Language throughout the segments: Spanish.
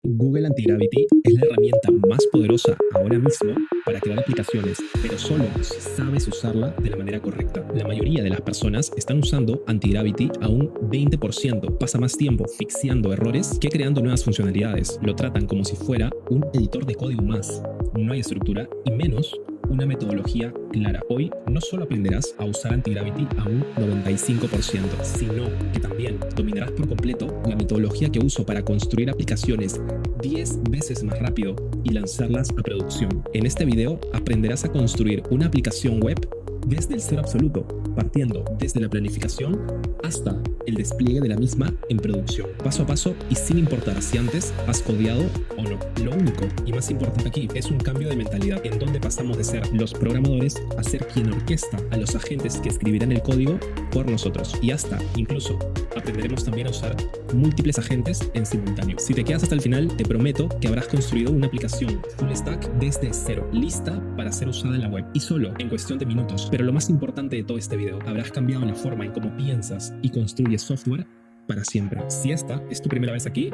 Google Antigravity es la herramienta más poderosa ahora mismo para crear aplicaciones, pero solo si sabes usarla de la manera correcta. La mayoría de las personas están usando Antigravity a un 20%, pasa más tiempo fixeando errores que creando nuevas funcionalidades. Lo tratan como si fuera un editor de código más. No hay estructura y menos una metodología clara. Hoy no solo aprenderás a usar Antigravity a un 95%, sino que también dominarás por completo la metodología que uso para construir aplicaciones 10 veces más rápido y lanzarlas a producción. En este video aprenderás a construir una aplicación web desde el cero absoluto, partiendo desde la planificación hasta el despliegue de la misma en producción, paso a paso y sin importar si antes has codeado o no. Lo único y más importante aquí es un cambio de mentalidad en donde pasamos de ser los programadores a ser quien orquesta a los agentes que escribirán el código por nosotros, y hasta incluso aprenderemos también a usar múltiples agentes en simultáneo. Si te quedas hasta el final, te prometo que habrás construido una aplicación full stack desde cero, lista para ser usada en la web, y solo en cuestión de minutos. Pero lo más importante de todo este video, habrás cambiado la forma en cómo piensas y construyes software para siempre. Si esta es tu primera vez aquí,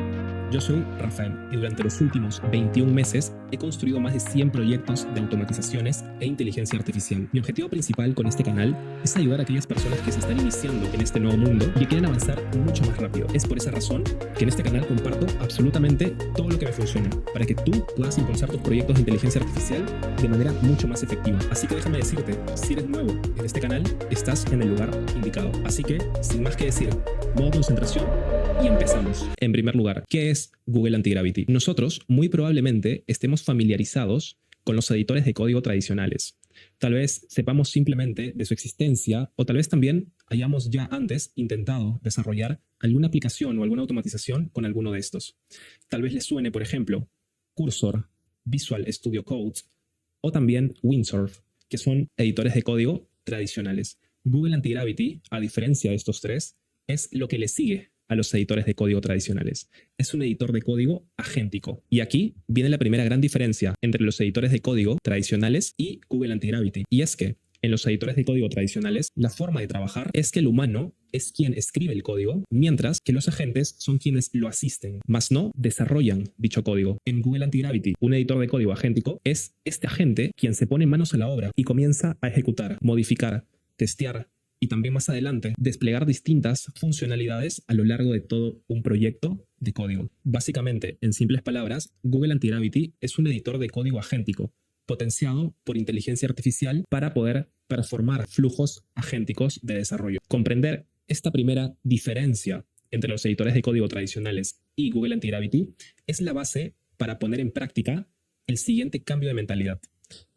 yo soy Rafael y durante los últimos 21 meses he construido más de 100 proyectos de automatizaciones e inteligencia artificial. Mi objetivo principal con este canal es ayudar a aquellas personas que se están iniciando en este nuevo mundo y que quieren avanzar mucho más rápido. Es por esa razón que en este canal comparto absolutamente todo lo que me funciona para que tú puedas impulsar tus proyectos de inteligencia artificial de manera mucho más efectiva. Así que déjame decirte, si eres nuevo en este canal, estás en el lugar indicado. Así que, sin más que decir, modo concentración y empezamos. En primer lugar, ¿qué es Google Antigravity? Nosotros muy probablemente estemos familiarizados con los editores de código tradicionales. Tal vez sepamos simplemente de su existencia o tal vez también hayamos ya antes intentado desarrollar alguna aplicación o alguna automatización con alguno de estos. Tal vez les suene, por ejemplo, Cursor, Visual Studio Code o también Windsurf, que son editores de código tradicionales. Google Antigravity, a diferencia de estos tres, es lo que le sigue a los editores de código tradicionales. Es un editor de código agéntico. Y aquí viene la primera gran diferencia entre los editores de código tradicionales y Google Antigravity. Y es que en los editores de código tradicionales, la forma de trabajar es que el humano es quien escribe el código, mientras que los agentes son quienes lo asisten, más no desarrollan dicho código. En Google Antigravity, un editor de código agéntico es este agente quien se pone manos a la obra y comienza a ejecutar, modificar, testear, y también más adelante desplegar distintas funcionalidades a lo largo de todo un proyecto de código. Básicamente, en simples palabras, Google Antigravity es un editor de código agéntico potenciado por inteligencia artificial para poder performar flujos agénticos de desarrollo. Comprender esta primera diferencia entre los editores de código tradicionales y Google Antigravity es la base para poner en práctica el siguiente cambio de mentalidad.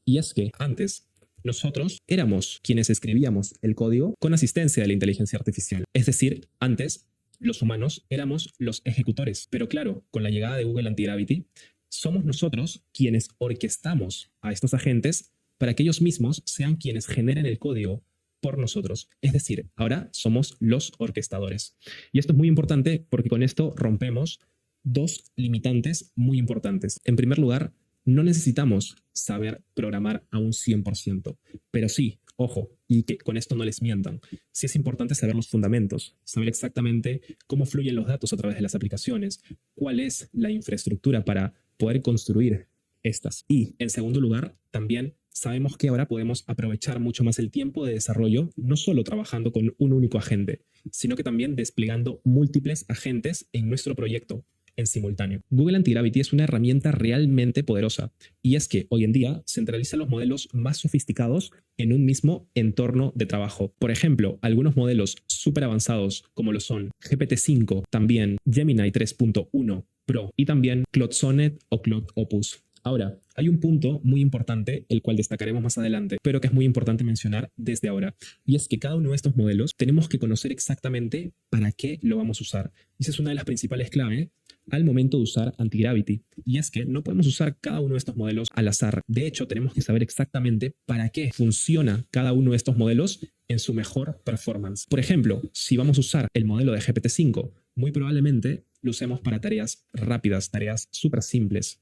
Y es que antes nosotros éramos quienes escribíamos el código con asistencia de la inteligencia artificial. Es decir, antes los humanos éramos los ejecutores. Pero claro, con la llegada de Google Antigravity, somos nosotros quienes orquestamos a estos agentes para que ellos mismos sean quienes generen el código por nosotros. Es decir, ahora somos los orquestadores. Y esto es muy importante porque con esto rompemos dos limitantes muy importantes. En primer lugar, no necesitamos saber programar a un 100%, pero sí, ojo, y que con esto no les mientan, sí es importante saber los fundamentos, saber exactamente cómo fluyen los datos a través de las aplicaciones, cuál es la infraestructura para poder construir estas. Y, en segundo lugar, también sabemos que ahora podemos aprovechar mucho más el tiempo de desarrollo, no solo trabajando con un único agente, sino que también desplegando múltiples agentes en nuestro proyecto en simultáneo. Google Antigravity es una herramienta realmente poderosa, y es que hoy en día centraliza los modelos más sofisticados en un mismo entorno de trabajo. Por ejemplo, algunos modelos súper avanzados como lo son GPT-5, también Gemini 3.1 Pro y también Claude Sonnet o Claude Opus. Ahora, hay un punto muy importante, el cual destacaremos más adelante, pero que es muy importante mencionar desde ahora, y es que cada uno de estos modelos tenemos que conocer exactamente para qué lo vamos a usar. Y esa es una de las principales claves al momento de usar Antigravity, y es que no podemos usar cada uno de estos modelos al azar. De hecho, tenemos que saber exactamente para qué funciona cada uno de estos modelos en su mejor performance. Por ejemplo, si vamos a usar el modelo de GPT-5, muy probablemente lo usemos para tareas rápidas, tareas súper simples,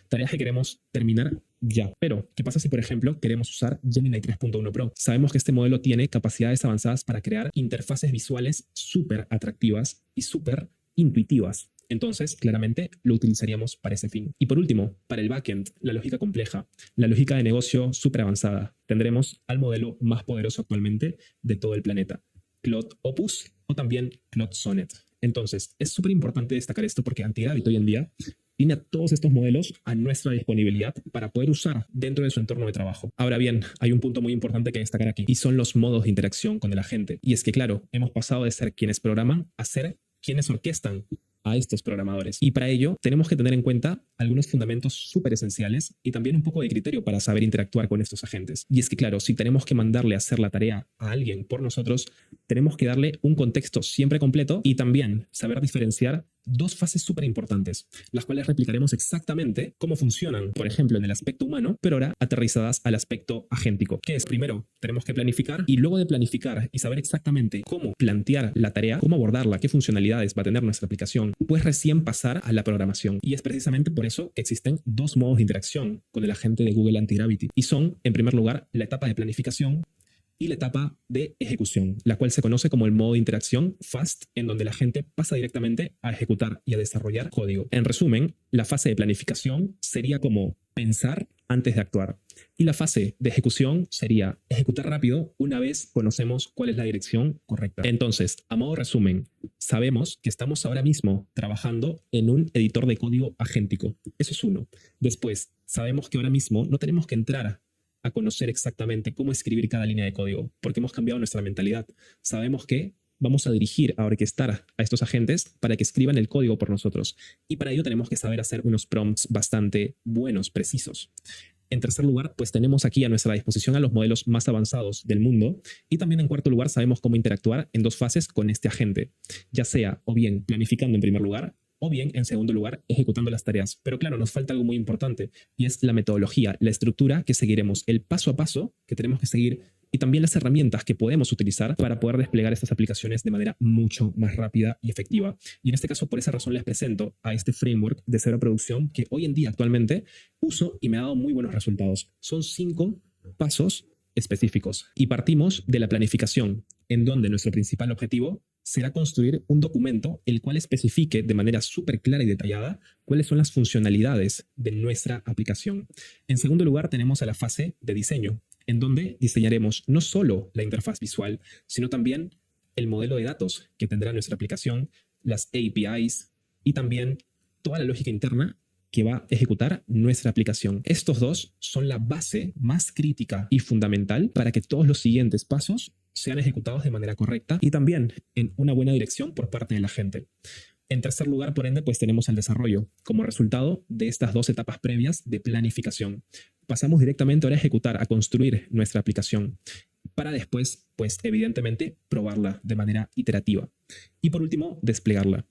tareas que queremos terminar ya. Pero, ¿qué pasa si, por ejemplo, queremos usar Gemini 3.1 Pro? Sabemos que este modelo tiene capacidades avanzadas para crear interfaces visuales súper atractivas y súper intuitivas. Entonces, claramente lo utilizaríamos para ese fin. Y por último, para el backend, la lógica compleja, la lógica de negocio súper avanzada. Tendremos al modelo más poderoso actualmente de todo el planeta, Claude Opus o también Claude Sonnet. Entonces, es súper importante destacar esto porque Antigravity hoy en día tiene a todos estos modelos a nuestra disponibilidad para poder usar dentro de su entorno de trabajo. Ahora bien, hay un punto muy importante que destacar aquí y son los modos de interacción con el agente. Y es que, claro, hemos pasado de ser quienes programan a ser quienes orquestan a estos programadores. Y para ello tenemos que tener en cuenta algunos fundamentos súper esenciales y también un poco de criterio para saber interactuar con estos agentes. Y es que, claro, si tenemos que mandarle a hacer la tarea a alguien por nosotros, tenemos que darle un contexto siempre completo y también saber diferenciar dos fases súper importantes, las cuales replicaremos exactamente cómo funcionan, por ejemplo, en el aspecto humano, pero ahora aterrizadas al aspecto agéntico, que es primero tenemos que planificar y luego de planificar y saber exactamente cómo plantear la tarea, cómo abordarla, qué funcionalidades va a tener nuestra aplicación, pues recién pasar a la programación. Y es precisamente por eso que existen dos modos de interacción con el agente de Google Antigravity y son, en primer lugar, la etapa de planificación y la etapa de ejecución, la cual se conoce como el modo de interacción fast, en donde la gente pasa directamente a ejecutar y a desarrollar código. En resumen, la fase de planificación sería como pensar antes de actuar. Y la fase de ejecución sería ejecutar rápido una vez conocemos cuál es la dirección correcta. Entonces, a modo resumen, sabemos que estamos ahora mismo trabajando en un editor de código agéntico. Eso es uno. Después, sabemos que ahora mismo no tenemos que entrar a conocer exactamente cómo escribir cada línea de código, porque hemos cambiado nuestra mentalidad. Sabemos que vamos a dirigir, a orquestar a estos agentes para que escriban el código por nosotros. Y para ello tenemos que saber hacer unos prompts bastante buenos, precisos. En tercer lugar, pues tenemos aquí a nuestra disposición a los modelos más avanzados del mundo. Y también en cuarto lugar, sabemos cómo interactuar en dos fases con este agente, ya sea o bien planificando en primer lugar, o bien, en segundo lugar, ejecutando las tareas. Pero claro, nos falta algo muy importante y es la metodología, la estructura que seguiremos, el paso a paso que tenemos que seguir y también las herramientas que podemos utilizar para poder desplegar estas aplicaciones de manera mucho más rápida y efectiva. Y en este caso, por esa razón les presento a este framework de cero producción que hoy en día actualmente uso y me ha dado muy buenos resultados. Son 5 pasos específicos y partimos de la planificación, en donde nuestro principal objetivo será construir un documento el cual especifique de manera súper clara y detallada cuáles son las funcionalidades de nuestra aplicación. En segundo lugar, tenemos a la fase de diseño, en donde diseñaremos no solo la interfaz visual, sino también el modelo de datos que tendrá nuestra aplicación, las APIs y también toda la lógica interna que va a ejecutar nuestra aplicación. Estos dos son la base más crítica y fundamental para que todos los siguientes pasos sean ejecutados de manera correcta y también en una buena dirección por parte de la gente. En tercer lugar, por ende, pues tenemos el desarrollo como resultado de estas dos etapas previas de planificación. Pasamos directamente ahora a ejecutar, a construir nuestra aplicación para después, pues evidentemente, probarla de manera iterativa. Y por último, desplegarla.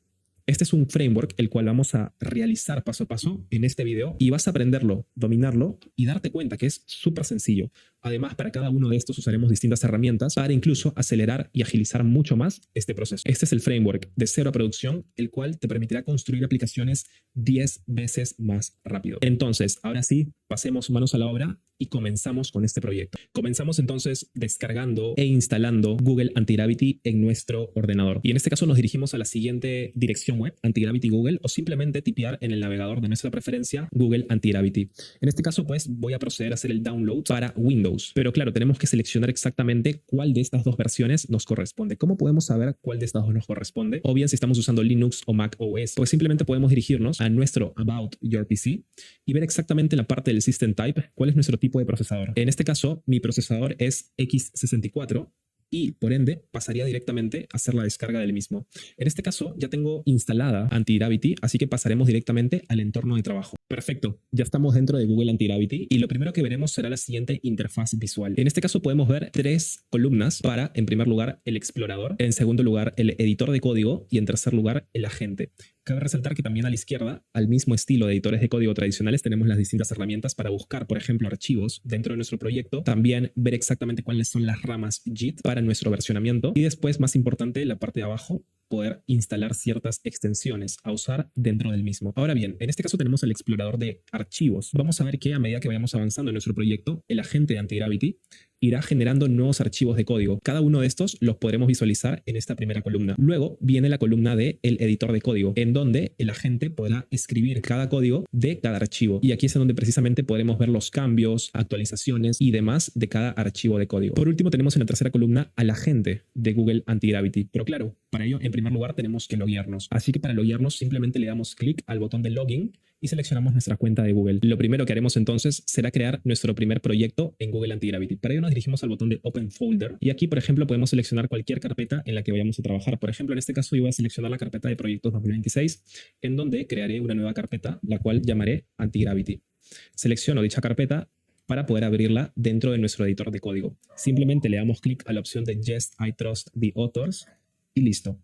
Este es un framework el cual vamos a realizar paso a paso en este video y vas a aprenderlo, dominarlo y darte cuenta que es súper sencillo. Además, para cada uno de estos usaremos distintas herramientas para incluso acelerar y agilizar mucho más este proceso. Este es el framework de cero a producción, el cual te permitirá construir aplicaciones 10 veces más rápido. Entonces, ahora sí, pasemos manos a la obra y comenzamos con este proyecto. Comenzamos entonces descargando e instalando Google Antigravity en nuestro ordenador. Y en este caso nos dirigimos a la siguiente dirección web, Antigravity Google, o simplemente tipear en el navegador de nuestra preferencia Google Antigravity. En este caso, pues voy a proceder a hacer el download para Windows. Pero claro, tenemos que seleccionar exactamente cuál de estas dos versiones nos corresponde. ¿Cómo podemos saber cuál de estas dos nos corresponde? O bien si estamos usando Linux o Mac OS, pues simplemente podemos dirigirnos a nuestro About Your PC y ver exactamente en la parte del System Type cuál es nuestro tipo de procesador. En este caso, mi procesador es x64 y por ende pasaría directamente a hacer la descarga del mismo. En este caso ya tengo instalada Antigravity, así que pasaremos directamente al entorno de trabajo. Perfecto, ya estamos dentro de Google Antigravity y lo primero que veremos será la siguiente interfaz visual. En este caso podemos ver 3 columnas para, en primer lugar, el explorador, en segundo lugar, el editor de código y en tercer lugar, el agente. Cabe resaltar que también a la izquierda, al mismo estilo de editores de código tradicionales, tenemos las distintas herramientas para buscar, por ejemplo, archivos dentro de nuestro proyecto, también ver exactamente cuáles son las ramas Git para nuestro versionamiento y después, más importante, la parte de abajo, poder instalar ciertas extensiones a usar dentro del mismo. Ahora bien, en este caso tenemos el explorador de archivos. Vamos a ver que a medida que vayamos avanzando en nuestro proyecto, el agente de Antigravity irá generando nuevos archivos de código. Cada uno de estos los podremos visualizar en esta primera columna. Luego viene la columna de el editor de código, en donde el agente podrá escribir cada código de cada archivo. Y aquí es en donde precisamente podremos ver los cambios, actualizaciones y demás de cada archivo de código. Por último, tenemos en la tercera columna al agente de Google Antigravity. Pero claro, para ello, en primer lugar, tenemos que loguearnos. Así que para loguearnos simplemente le damos clic al botón de login y seleccionamos nuestra cuenta de Google. Lo primero que haremos entonces será crear nuestro primer proyecto en Google Antigravity. Para ello nos dirigimos al botón de Open Folder y aquí, por ejemplo, podemos seleccionar cualquier carpeta en la que vayamos a trabajar. Por ejemplo, en este caso yo voy a seleccionar la carpeta de proyectos 2026, en donde crearé una nueva carpeta, la cual llamaré Antigravity. Selecciono dicha carpeta para poder abrirla dentro de nuestro editor de código. Simplemente le damos clic a la opción de Yes, I trust the authors y listo.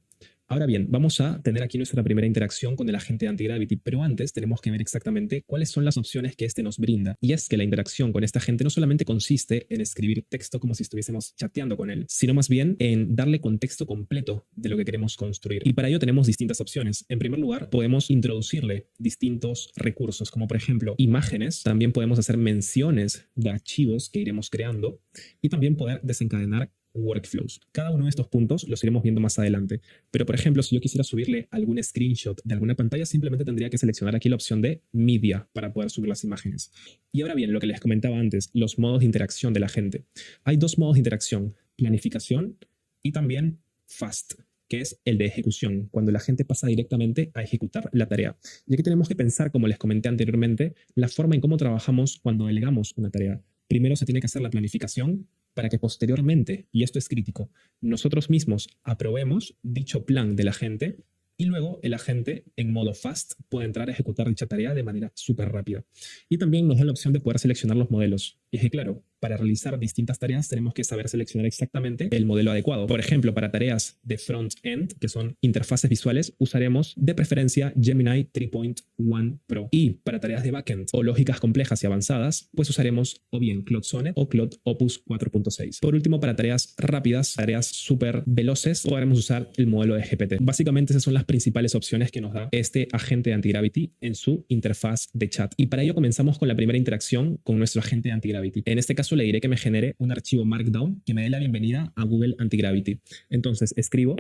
Ahora bien, vamos a tener aquí nuestra primera interacción con el agente de Antigravity, pero antes tenemos que ver exactamente cuáles son las opciones que este nos brinda. Y es que la interacción con este agente no solamente consiste en escribir texto como si estuviésemos chateando con él, sino más bien en darle contexto completo de lo que queremos construir. Y para ello tenemos distintas opciones. En primer lugar, podemos introducirle distintos recursos, como por ejemplo imágenes. También podemos hacer menciones de archivos que iremos creando y también poder desencadenar workflows. Cada uno de estos puntos los iremos viendo más adelante. Pero, por ejemplo, si yo quisiera subirle algún screenshot de alguna pantalla, simplemente tendría que seleccionar aquí la opción de Media para poder subir las imágenes. Y ahora bien, lo que les comentaba antes, los modos de interacción de la gente. Hay dos modos de interacción, planificación y también fast, que es el de ejecución, cuando la gente pasa directamente a ejecutar la tarea. Y aquí tenemos que pensar, como les comenté anteriormente, la forma en cómo trabajamos cuando delegamos una tarea. Primero se tiene que hacer la planificación para que posteriormente, y esto es crítico, nosotros mismos aprobemos dicho plan del agente y luego el agente en modo fast puede entrar a ejecutar dicha tarea de manera súper rápida. Y también nos da la opción de poder seleccionar los modelos. Y es que claro, para realizar distintas tareas tenemos que saber seleccionar exactamente el modelo adecuado. Por ejemplo, para tareas de front-end, que son interfaces visuales, usaremos de preferencia Gemini 3.1 Pro. Y para tareas de backend o lógicas complejas y avanzadas, pues usaremos o bien Claude Sonnet o Claude Opus 4.6. Por último, para tareas rápidas, tareas súper veloces, podremos usar el modelo de GPT. Básicamente esas son las principales opciones que nos da este agente de Antigravity en su interfaz de chat. Y para ello comenzamos con la primera interacción con nuestro agente de Antigravity. En este caso le diré que me genere un archivo Markdown que me dé la bienvenida a Google Antigravity. Entonces escribo,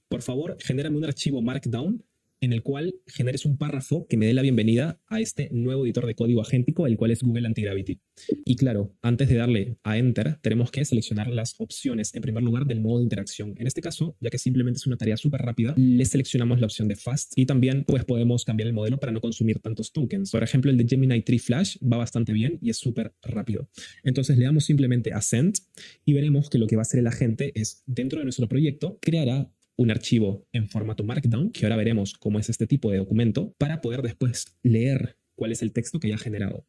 por favor, genérame un archivo Markdown en el cual generes un párrafo que me dé la bienvenida a este nuevo editor de código agéntico, el cual es Google Antigravity. Y claro, antes de darle a Enter, tenemos que seleccionar las opciones, en primer lugar, del modo de interacción. En este caso, ya que simplemente es una tarea súper rápida, le seleccionamos la opción de Fast y también pues, podemos cambiar el modelo para no consumir tantos tokens. Por ejemplo, el de Gemini 3 Flash va bastante bien y es súper rápido. Entonces le damos simplemente a Send y veremos que lo que va a hacer el agente es, dentro de nuestro proyecto, creará un archivo en formato Markdown, que ahora veremos cómo es este tipo de documento, para poder después leer cuál es el texto que haya generado.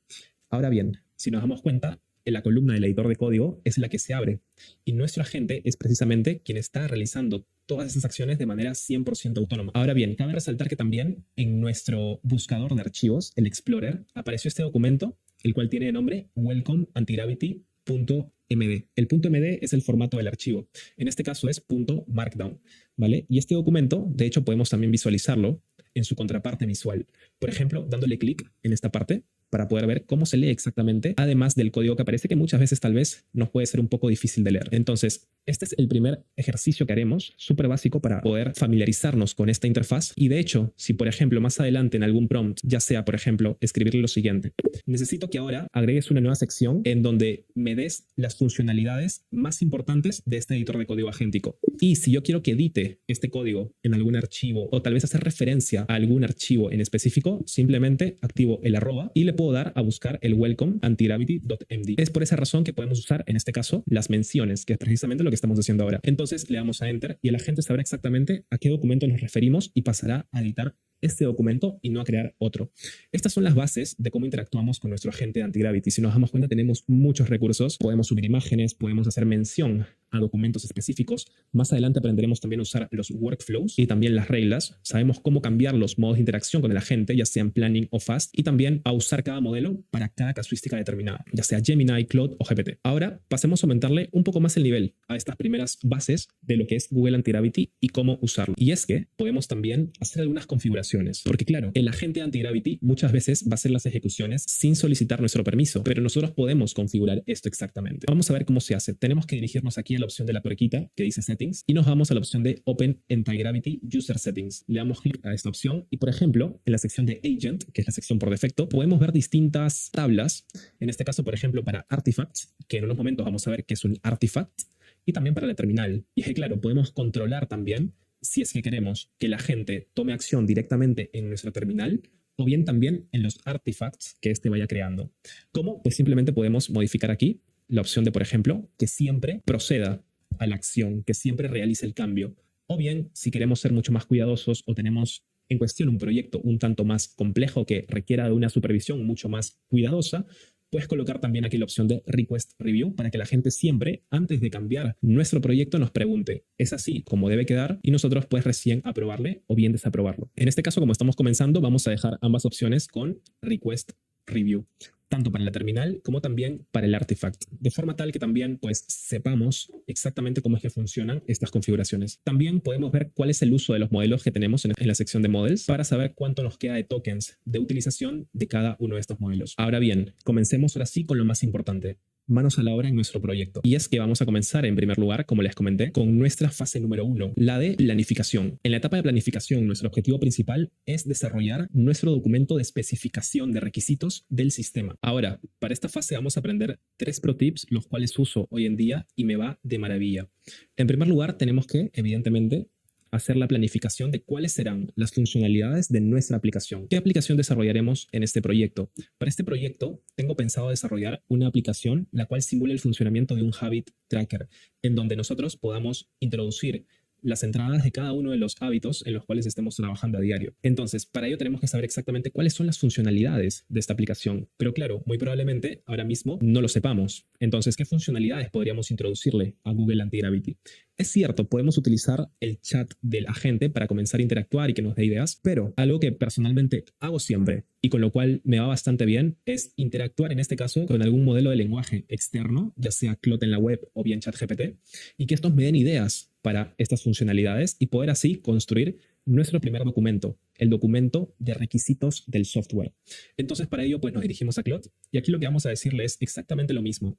Ahora bien, si nos damos cuenta, en la columna del editor de código es la que se abre y nuestro agente es precisamente quien está realizando todas esas acciones de manera 100% autónoma. Ahora bien, cabe resaltar que también en nuestro buscador de archivos, el Explorer, apareció este documento, el cual tiene de nombre Welcome Antigravity.md. El .md es el formato del archivo. En este caso es .markdown, ¿vale? Y este documento, de hecho, podemos también visualizarlo en su contraparte visual. Por ejemplo, dándole clic en esta parte para poder ver cómo se lee exactamente, además del código que aparece, que muchas veces tal vez nos puede ser un poco difícil de leer. Entonces, este es el primer ejercicio que haremos, súper básico para poder familiarizarnos con esta interfaz. Y de hecho, si por ejemplo más adelante en algún prompt, ya sea por ejemplo escribirle lo siguiente, necesito que ahora agregues una nueva sección en donde me des las funcionalidades más importantes de este editor de código agéntico. Y si yo quiero que edite este código en algún archivo o tal vez hacer referencia a algún archivo en específico, simplemente activo el arroba y le puedo dar a buscar el welcome antigravity.md. Es por esa razón que podemos usar en este caso las menciones, que es precisamente lo que estamos haciendo ahora. Entonces le damos a Enter y el agente sabrá exactamente a qué documento nos referimos y pasará a editar este documento y no a crear otro. Estas son las bases de cómo interactuamos con nuestro agente de Antigravity. Si nos damos cuenta, tenemos muchos recursos. Podemos subir imágenes, podemos hacer mención a documentos específicos. Más adelante aprenderemos también a usar los workflows y también las reglas. Sabemos cómo cambiar los modos de interacción con el agente, ya sea en planning o fast, y también a usar cada modelo para cada casuística determinada, ya sea Gemini, Claude o GPT. Ahora pasemos a aumentarle un poco más el nivel a estas primeras bases de lo que es Google Antigravity y cómo usarlo. Y es que podemos también hacer algunas configuraciones, porque claro, el agente Antigravity muchas veces va a hacer las ejecuciones sin solicitar nuestro permiso, pero nosotros podemos configurar esto exactamente. Vamos a ver cómo se hace. Tenemos que dirigirnos aquí a la opción de la tuerquita que dice Settings y nos vamos a la opción de Open Antigravity User Settings. Le damos clic a esta opción y, por ejemplo, en la sección de Agent, que es la sección por defecto, podemos ver distintas tablas. En este caso, por ejemplo, para Artifacts, que en unos momentos vamos a ver qué es un artifact, y también para la terminal. Y es que, claro, podemos controlar también si es que queremos que la gente tome acción directamente en nuestra terminal o bien también en los artifacts que éste vaya creando. ¿Cómo? Pues simplemente podemos modificar aquí la opción de, por ejemplo, que siempre proceda a la acción, que siempre realice el cambio. O bien, si queremos ser mucho más cuidadosos o tenemos en cuestión un proyecto un tanto más complejo que requiera de una supervisión mucho más cuidadosa, puedes colocar también aquí la opción de Request Review para que la gente siempre, antes de cambiar nuestro proyecto, nos pregunte, ¿es así como debe quedar? Y nosotros pues recién aprobarle o bien desaprobarlo. En este caso, como estamos comenzando, vamos a dejar ambas opciones con Request Review, tanto para la terminal como también para el artifact, de forma tal que también pues sepamos exactamente cómo es que funcionan estas configuraciones. También podemos ver cuál es el uso de los modelos que tenemos en la sección de Models para saber cuánto nos queda de tokens de utilización de cada uno de estos modelos. Ahora bien, comencemos ahora sí con lo más importante. Manos a la obra en nuestro proyecto. Y es que vamos a comenzar en primer lugar, como les comenté, con nuestra fase número 1, la de planificación. En la etapa de planificación, nuestro objetivo principal es desarrollar nuestro documento de especificación de requisitos del sistema. Ahora, para esta fase vamos a aprender 3 pro tips, los cuales uso hoy en día y me va de maravilla. En primer lugar, tenemos que, evidentemente, hacer la planificación de cuáles serán las funcionalidades de nuestra aplicación. ¿Qué aplicación desarrollaremos en este proyecto? Para este proyecto tengo pensado desarrollar una aplicación la cual simule el funcionamiento de un habit tracker, en donde nosotros podamos introducir las entradas de cada uno de los hábitos en los cuales estemos trabajando a diario. Entonces, para ello tenemos que saber exactamente cuáles son las funcionalidades de esta aplicación. Pero claro, muy probablemente ahora mismo no lo sepamos. Entonces, ¿qué funcionalidades podríamos introducirle a Google Antigravity? Es cierto, podemos utilizar el chat del agente para comenzar a interactuar y que nos dé ideas, pero algo que personalmente hago siempre y con lo cual me va bastante bien es interactuar en este caso con algún modelo de lenguaje externo, ya sea Claude en la web o bien ChatGPT, y que estos me den ideas para estas funcionalidades y poder así construir nuestro primer documento, el documento de requisitos del software. Entonces, para ello, pues nos dirigimos a Claude y aquí lo que vamos a decirle es exactamente lo mismo.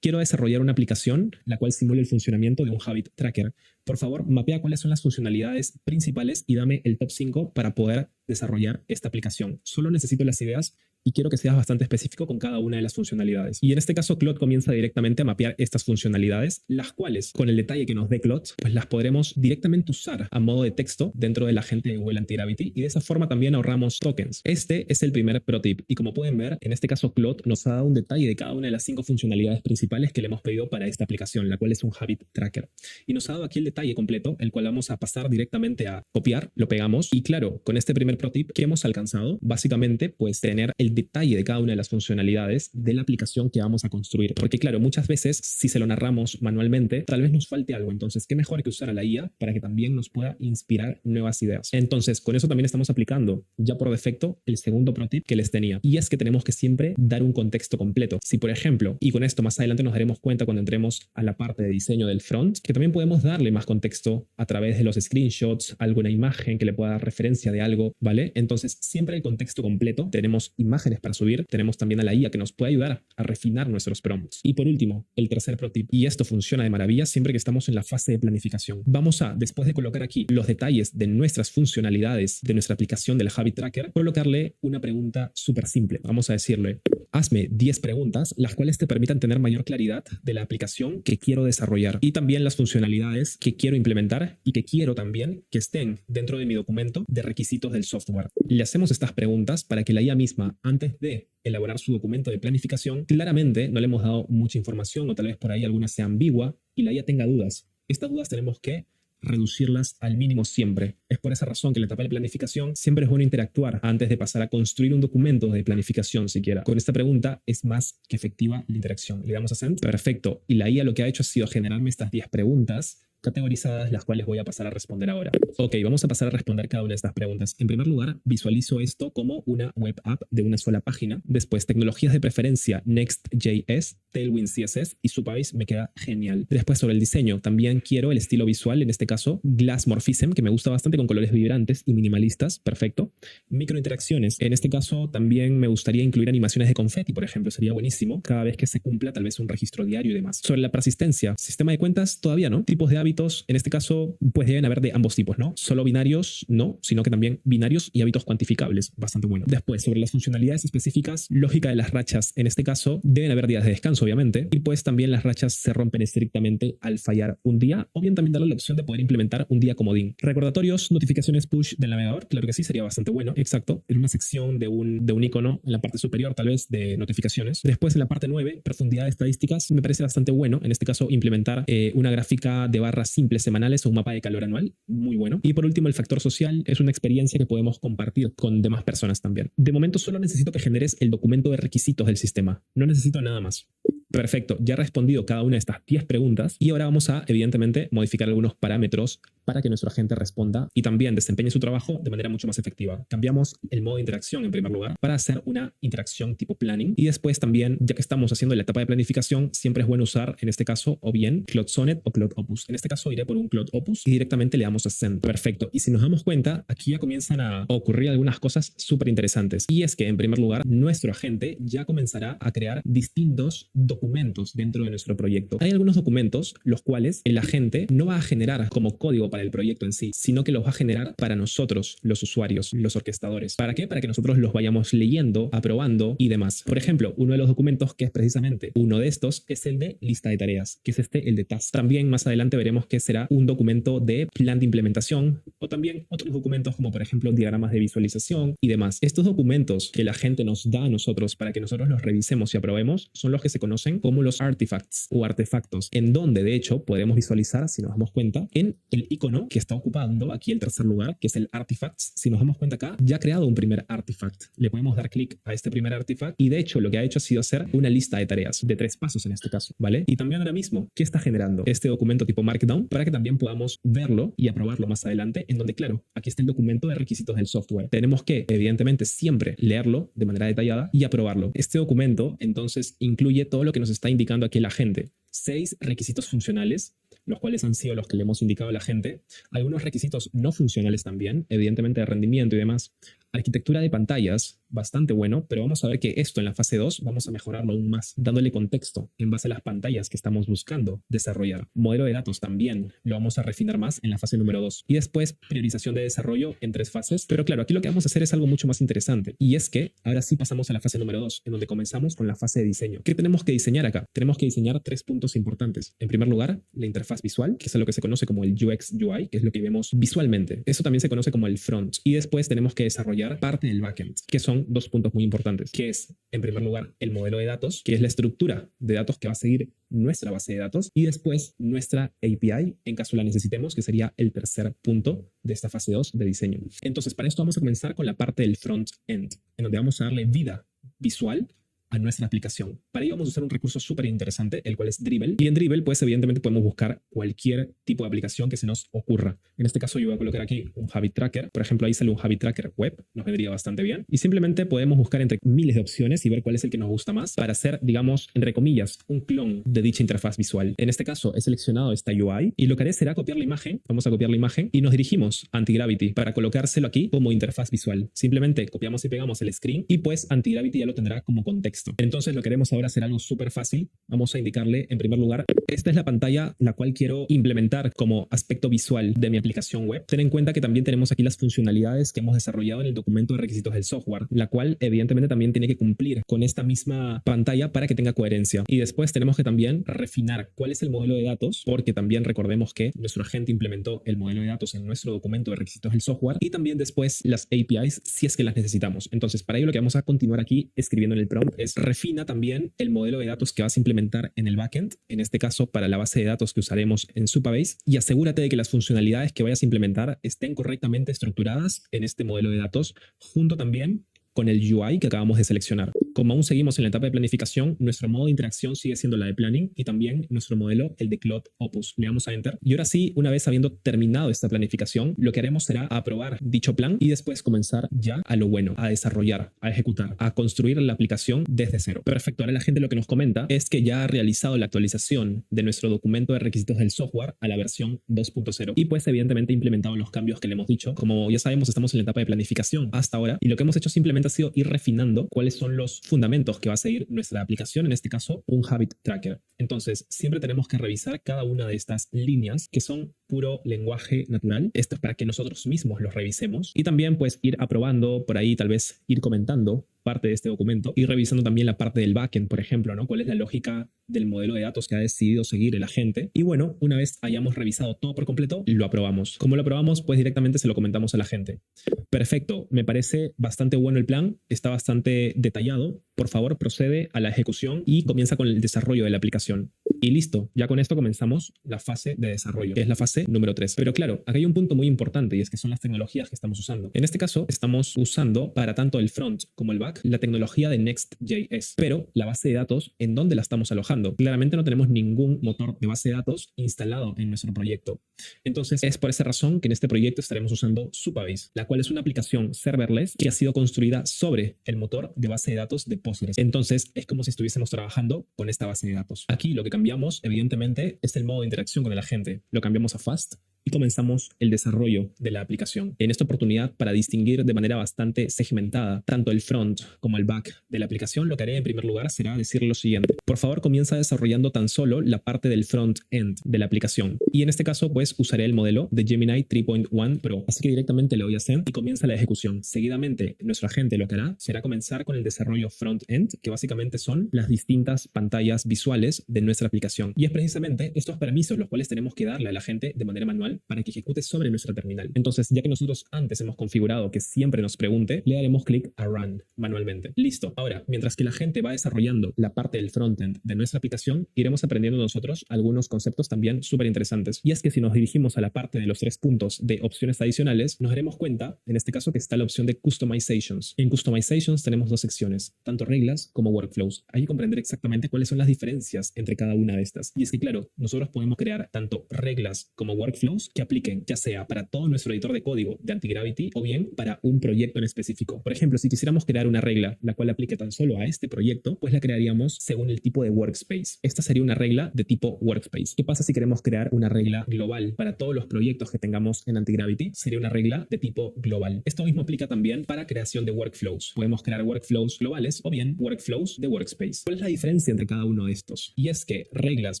Quiero desarrollar una aplicación la cual simule el funcionamiento de un habit tracker. Por favor, mapea cuáles son las funcionalidades principales y dame el top 5 para poder desarrollar esta aplicación. Solo necesito las ideas y quiero que seas bastante específico con cada una de las funcionalidades. Y en este caso, Claude comienza directamente a mapear estas funcionalidades, las cuales, con el detalle que nos dé Claude, pues las podremos directamente usar a modo de texto dentro del agente de Google Antigravity y de esa forma también ahorramos tokens. Este es el primer pro tip y como pueden ver, en este caso Claude nos ha dado un detalle de cada una de las 5 funcionalidades principales que le hemos pedido para esta aplicación, la cual es un habit tracker. Y nos ha dado aquí el detalle completo, el cual vamos a pasar directamente a copiar, lo pegamos y claro, con este primer pro tip que hemos alcanzado, básicamente pues tener el detalle de cada una de las funcionalidades de la aplicación que vamos a construir. Porque claro, muchas veces si se lo narramos manualmente, tal vez nos falte algo. Entonces, qué mejor que usar a la IA para que también nos pueda inspirar nuevas ideas. Entonces, con eso también estamos aplicando ya por defecto el segundo pro tip que les tenía. Y es que tenemos que siempre dar un contexto completo. Si por ejemplo, y con esto más adelante nos daremos cuenta cuando entremos a la parte de diseño del front, que también podemos darle más contexto a través de los screenshots, alguna imagen que le pueda dar referencia de algo, ¿vale? Entonces, siempre el contexto completo. Tenemos imágenes para subir, tenemos también a la IA que nos puede ayudar a refinar nuestros prompts. Y por último, el tercer pro tip, y esto funciona de maravilla siempre que estamos en la fase de planificación. Vamos a, después de colocar aquí los detalles de nuestras funcionalidades de nuestra aplicación del Habit Tracker, colocarle una pregunta súper simple. Vamos a decirle, hazme 10 preguntas, las cuales te permitan tener mayor claridad de la aplicación que quiero desarrollar y también las funcionalidades que quiero implementar y que quiero también que estén dentro de mi documento de requisitos del software. Le hacemos estas preguntas para que la IA misma, antes de elaborar su documento de planificación, claramente no le hemos dado mucha información o tal vez por ahí alguna sea ambigua y la IA tenga dudas. Estas dudas tenemos que reducirlas al mínimo siempre. Es por esa razón que en la etapa de planificación siempre es bueno interactuar antes de pasar a construir un documento de planificación siquiera. Con esta pregunta es más que efectiva la interacción. Le damos a send. Perfecto. Y la IA lo que ha hecho ha sido generarme estas 10 preguntas categorizadas, las cuales voy a pasar a responder ahora. Ok, vamos a pasar a responder cada una de estas preguntas. En primer lugar, visualizo esto como una web app de una sola página. Después, tecnologías de preferencia, Next.js, Tailwind CSS y Supabase me queda genial. Después, sobre el diseño, también quiero el estilo visual, en este caso, Glass Morphism, que me gusta bastante con colores vibrantes y minimalistas. Perfecto. Microinteracciones. En este caso, también me gustaría incluir animaciones de confeti, por ejemplo, sería buenísimo. Cada vez que se cumpla, tal vez un registro diario y demás. Sobre la persistencia, sistema de cuentas, todavía no. Tipos de hábitos, en este caso, pues deben haber de ambos tipos, ¿no? Solo binarios, no, sino que también binarios y hábitos cuantificables, bastante bueno. Después, sobre las funcionalidades específicas, lógica de las rachas, en este caso, deben haber días de descanso, obviamente, y pues también las rachas se rompen estrictamente al fallar un día, o bien también darle la opción de poder implementar un día comodín. Recordatorios, notificaciones push del navegador, claro que sí, sería bastante bueno, exacto, en una sección de un icono en la parte superior, tal vez, de notificaciones. Después, en la parte 9, profundidad de estadísticas, me parece bastante bueno, en este caso, implementar una gráfica de barras simples semanales o un mapa de calor anual, muy bueno. Y por último, el factor social es una experiencia que podemos compartir con demás personas también. De momento solo necesito que generes el documento de requisitos del sistema, no necesito nada más. Perfecto, ya he respondido cada una de estas 10 preguntas y ahora vamos a, evidentemente, modificar algunos parámetros para que nuestro agente responda y también desempeñe su trabajo de manera mucho más efectiva. Cambiamos el modo de interacción en primer lugar para hacer una interacción tipo planning y después también, ya que estamos haciendo la etapa de planificación, siempre es bueno usar, en este caso, o bien Claude Sonnet o Claude Opus. En este caso iré por un Claude Opus y directamente le damos a send. Perfecto, y si nos damos cuenta, aquí ya comienzan a ocurrir algunas cosas súper interesantes y es que, en primer lugar, nuestro agente ya comenzará a crear distintos documentos dentro de nuestro proyecto. Hay algunos documentos los cuales el agente no va a generar como código para el proyecto en sí, sino que los va a generar para nosotros, los usuarios, los orquestadores. ¿Para qué? Para que nosotros los vayamos leyendo, aprobando y demás. Por ejemplo, uno de los documentos que es precisamente uno de estos es el de lista de tareas, que es el de task. También más adelante veremos que será un documento de plan de implementación o también otros documentos como por ejemplo diagramas de visualización y demás. Estos documentos que la gente nos da a nosotros para que nosotros los revisemos y aprobemos son los que se conocen como los artifacts o artefactos, en donde de hecho podemos visualizar, si nos damos cuenta, en el icono que está ocupando aquí el tercer lugar, que es el artifacts. Si nos damos cuenta acá, ya ha creado un primer artifact. Le podemos dar clic a este primer artifact y de hecho lo que ha hecho ha sido hacer una lista de tareas de 3 pasos en este caso, ¿vale? Y también ahora mismo, ¿qué está generando? Este documento tipo Markdown para que también podamos verlo y aprobarlo más adelante, en donde, claro, aquí está el documento de requisitos del software. Tenemos que, evidentemente, siempre leerlo de manera detallada y aprobarlo. Este documento, entonces, incluye todo lo que nos está indicando aquí el agente. 6 requisitos funcionales, los cuales han sido los que le hemos indicado a la gente. Algunos requisitos no funcionales también, evidentemente de rendimiento y demás. Arquitectura de pantallas, bastante bueno, pero vamos a ver que esto en la fase 2 vamos a mejorarlo aún más, dándole contexto en base a las pantallas que estamos buscando desarrollar. Modelo de datos también lo vamos a refinar más en la fase número 2. Y después, priorización de desarrollo en 3 fases. Pero claro, aquí lo que vamos a hacer es algo mucho más interesante. Y es que ahora sí pasamos a la fase número 2, en donde comenzamos con la fase de diseño. ¿Qué tenemos que diseñar acá? Tenemos que diseñar 3 puntos importantes. En primer lugar, la interfaz visual, que es lo que se conoce como el UX UI, que es lo que vemos visualmente. Eso también se conoce como el front. Y después tenemos que desarrollar parte del backend, que son 2 puntos muy importantes, que es, en primer lugar, el modelo de datos, que es la estructura de datos que va a seguir nuestra base de datos, y después nuestra API, en caso la necesitemos, que sería el tercer punto de esta fase 2 de diseño. Entonces, para esto vamos a comenzar con la parte del front-end, en donde vamos a darle vida visual a nuestra aplicación. Para ello vamos a usar un recurso súper interesante, el cual es Dribbble. Y en Dribbble, pues evidentemente podemos buscar cualquier tipo de aplicación que se nos ocurra. En este caso yo voy a colocar aquí un Habit Tracker. Por ejemplo, ahí sale un Habit Tracker web. Nos vendría bastante bien. Y simplemente podemos buscar entre miles de opciones y ver cuál es el que nos gusta más para hacer, digamos, entre comillas, un clon de dicha interfaz visual. En este caso he seleccionado esta UI y lo que haré será copiar la imagen. Vamos a copiar la imagen y nos dirigimos a Antigravity para colocárselo aquí como interfaz visual. Simplemente copiamos y pegamos el screen y pues Antigravity ya lo tendrá como contexto. Entonces lo que haremos ahora será algo súper fácil. Vamos a indicarle en primer lugar, esta es la pantalla la cual quiero implementar como aspecto visual de mi aplicación web. Ten en cuenta que también tenemos aquí las funcionalidades que hemos desarrollado en el documento de requisitos del software, la cual evidentemente también tiene que cumplir con esta misma pantalla para que tenga coherencia. Y después tenemos que también refinar cuál es el modelo de datos, porque también recordemos que nuestro agente implementó el modelo de datos en nuestro documento de requisitos del software, y también después las APIs si es que las necesitamos. Entonces para ello lo que vamos a continuar aquí escribiendo en el prompt es pues refina también el modelo de datos que vas a implementar en el backend, en este caso para la base de datos que usaremos en Supabase, y asegúrate de que las funcionalidades que vayas a implementar estén correctamente estructuradas en este modelo de datos, junto también con el UI que acabamos de seleccionar. Como aún seguimos en la etapa de planificación, nuestro modo de interacción sigue siendo la de planning y también nuestro modelo, el de Cloud Opus. Le damos a Enter. Y ahora sí, una vez habiendo terminado esta planificación, lo que haremos será aprobar dicho plan y después comenzar ya a lo bueno, a desarrollar, a ejecutar, a construir la aplicación desde cero. Perfecto. Ahora la gente lo que nos comenta es que ya ha realizado la actualización de nuestro documento de requisitos del software a la versión 2.0 y pues evidentemente ha implementado los cambios que le hemos dicho. Como ya sabemos, estamos en la etapa de planificación hasta ahora y lo que hemos hecho simplemente ha sido ir refinando cuáles son los fundamentos que va a seguir nuestra aplicación, en este caso un habit tracker. Entonces siempre tenemos que revisar cada una de estas líneas que son puro lenguaje natural. Esto es para que nosotros mismos los revisemos y también pues ir aprobando por ahí, tal vez ir comentando parte de este documento y revisando también la parte del backend, por ejemplo, ¿no? ¿Cuál es la lógica del modelo de datos que ha decidido seguir el agente? Y bueno, una vez hayamos revisado todo por completo, lo aprobamos. ¿Cómo lo aprobamos? Pues directamente se lo comentamos a la gente. Perfecto, me parece bastante bueno el plan, está bastante detallado. Por favor, procede a la ejecución y comienza con el desarrollo de la aplicación. Y listo, ya con esto comenzamos la fase de desarrollo, que es la fase número 3. Pero claro, aquí hay un punto muy importante y es que son las tecnologías que estamos usando. En este caso, estamos usando para tanto el front como el back la tecnología de Next.js. Pero la base de datos, ¿en dónde la estamos alojando? Claramente no tenemos ningún motor de base de datos instalado en nuestro proyecto. Entonces, es por esa razón que en este proyecto estaremos usando Supabase, la cual es una aplicación serverless que ha sido construida sobre el motor de base de datos de Postgres. Entonces, es como si estuviésemos trabajando con esta base de datos. Aquí lo que cambiamos, evidentemente, es el modo de interacción con el agente. Lo cambiamos a Fast y comenzamos el desarrollo de la aplicación. En esta oportunidad, para distinguir de manera bastante segmentada tanto el front como el back de la aplicación, lo que haré en primer lugar será decir lo siguiente. Por favor, comienza desarrollando tan solo la parte del front-end de la aplicación. Y en este caso, pues, usaré el modelo de Gemini 3.1 Pro. Así que directamente le doy a Send y comienza la ejecución. Seguidamente, nuestro agente lo que hará será comenzar con el desarrollo front-end, que básicamente son las distintas pantallas visuales de nuestra aplicación. Y es precisamente estos permisos los cuales tenemos que darle a la gente de manera manual para que ejecute sobre nuestra terminal. Entonces, ya que nosotros antes hemos configurado que siempre nos pregunte, le daremos clic a Run manualmente. Listo. Ahora, mientras que la gente va desarrollando la parte del frontend de nuestra aplicación, iremos aprendiendo nosotros algunos conceptos también súper interesantes. Y es que si nos dirigimos a la parte de los 3 puntos de opciones adicionales, nos daremos cuenta, en este caso, que está la opción de Customizations. En Customizations tenemos 2 secciones, tanto reglas como workflows. Hay que comprender exactamente cuáles son las diferencias entre cada una de estas. Y es que, claro, nosotros podemos crear tanto reglas como workflows que apliquen ya sea para todo nuestro editor de código de Antigravity o bien para un proyecto en específico. Por ejemplo, si quisiéramos crear una regla la cual aplique tan solo a este proyecto, pues la crearíamos según el tipo de workspace. Esta sería una regla de tipo workspace. ¿Qué pasa si queremos crear una regla global para todos los proyectos que tengamos en Antigravity? Sería una regla de tipo global. Esto mismo aplica también para creación de workflows. Podemos crear workflows globales o bien workflows de workspace. ¿Cuál es la diferencia entre cada uno de estos? Y es que reglas,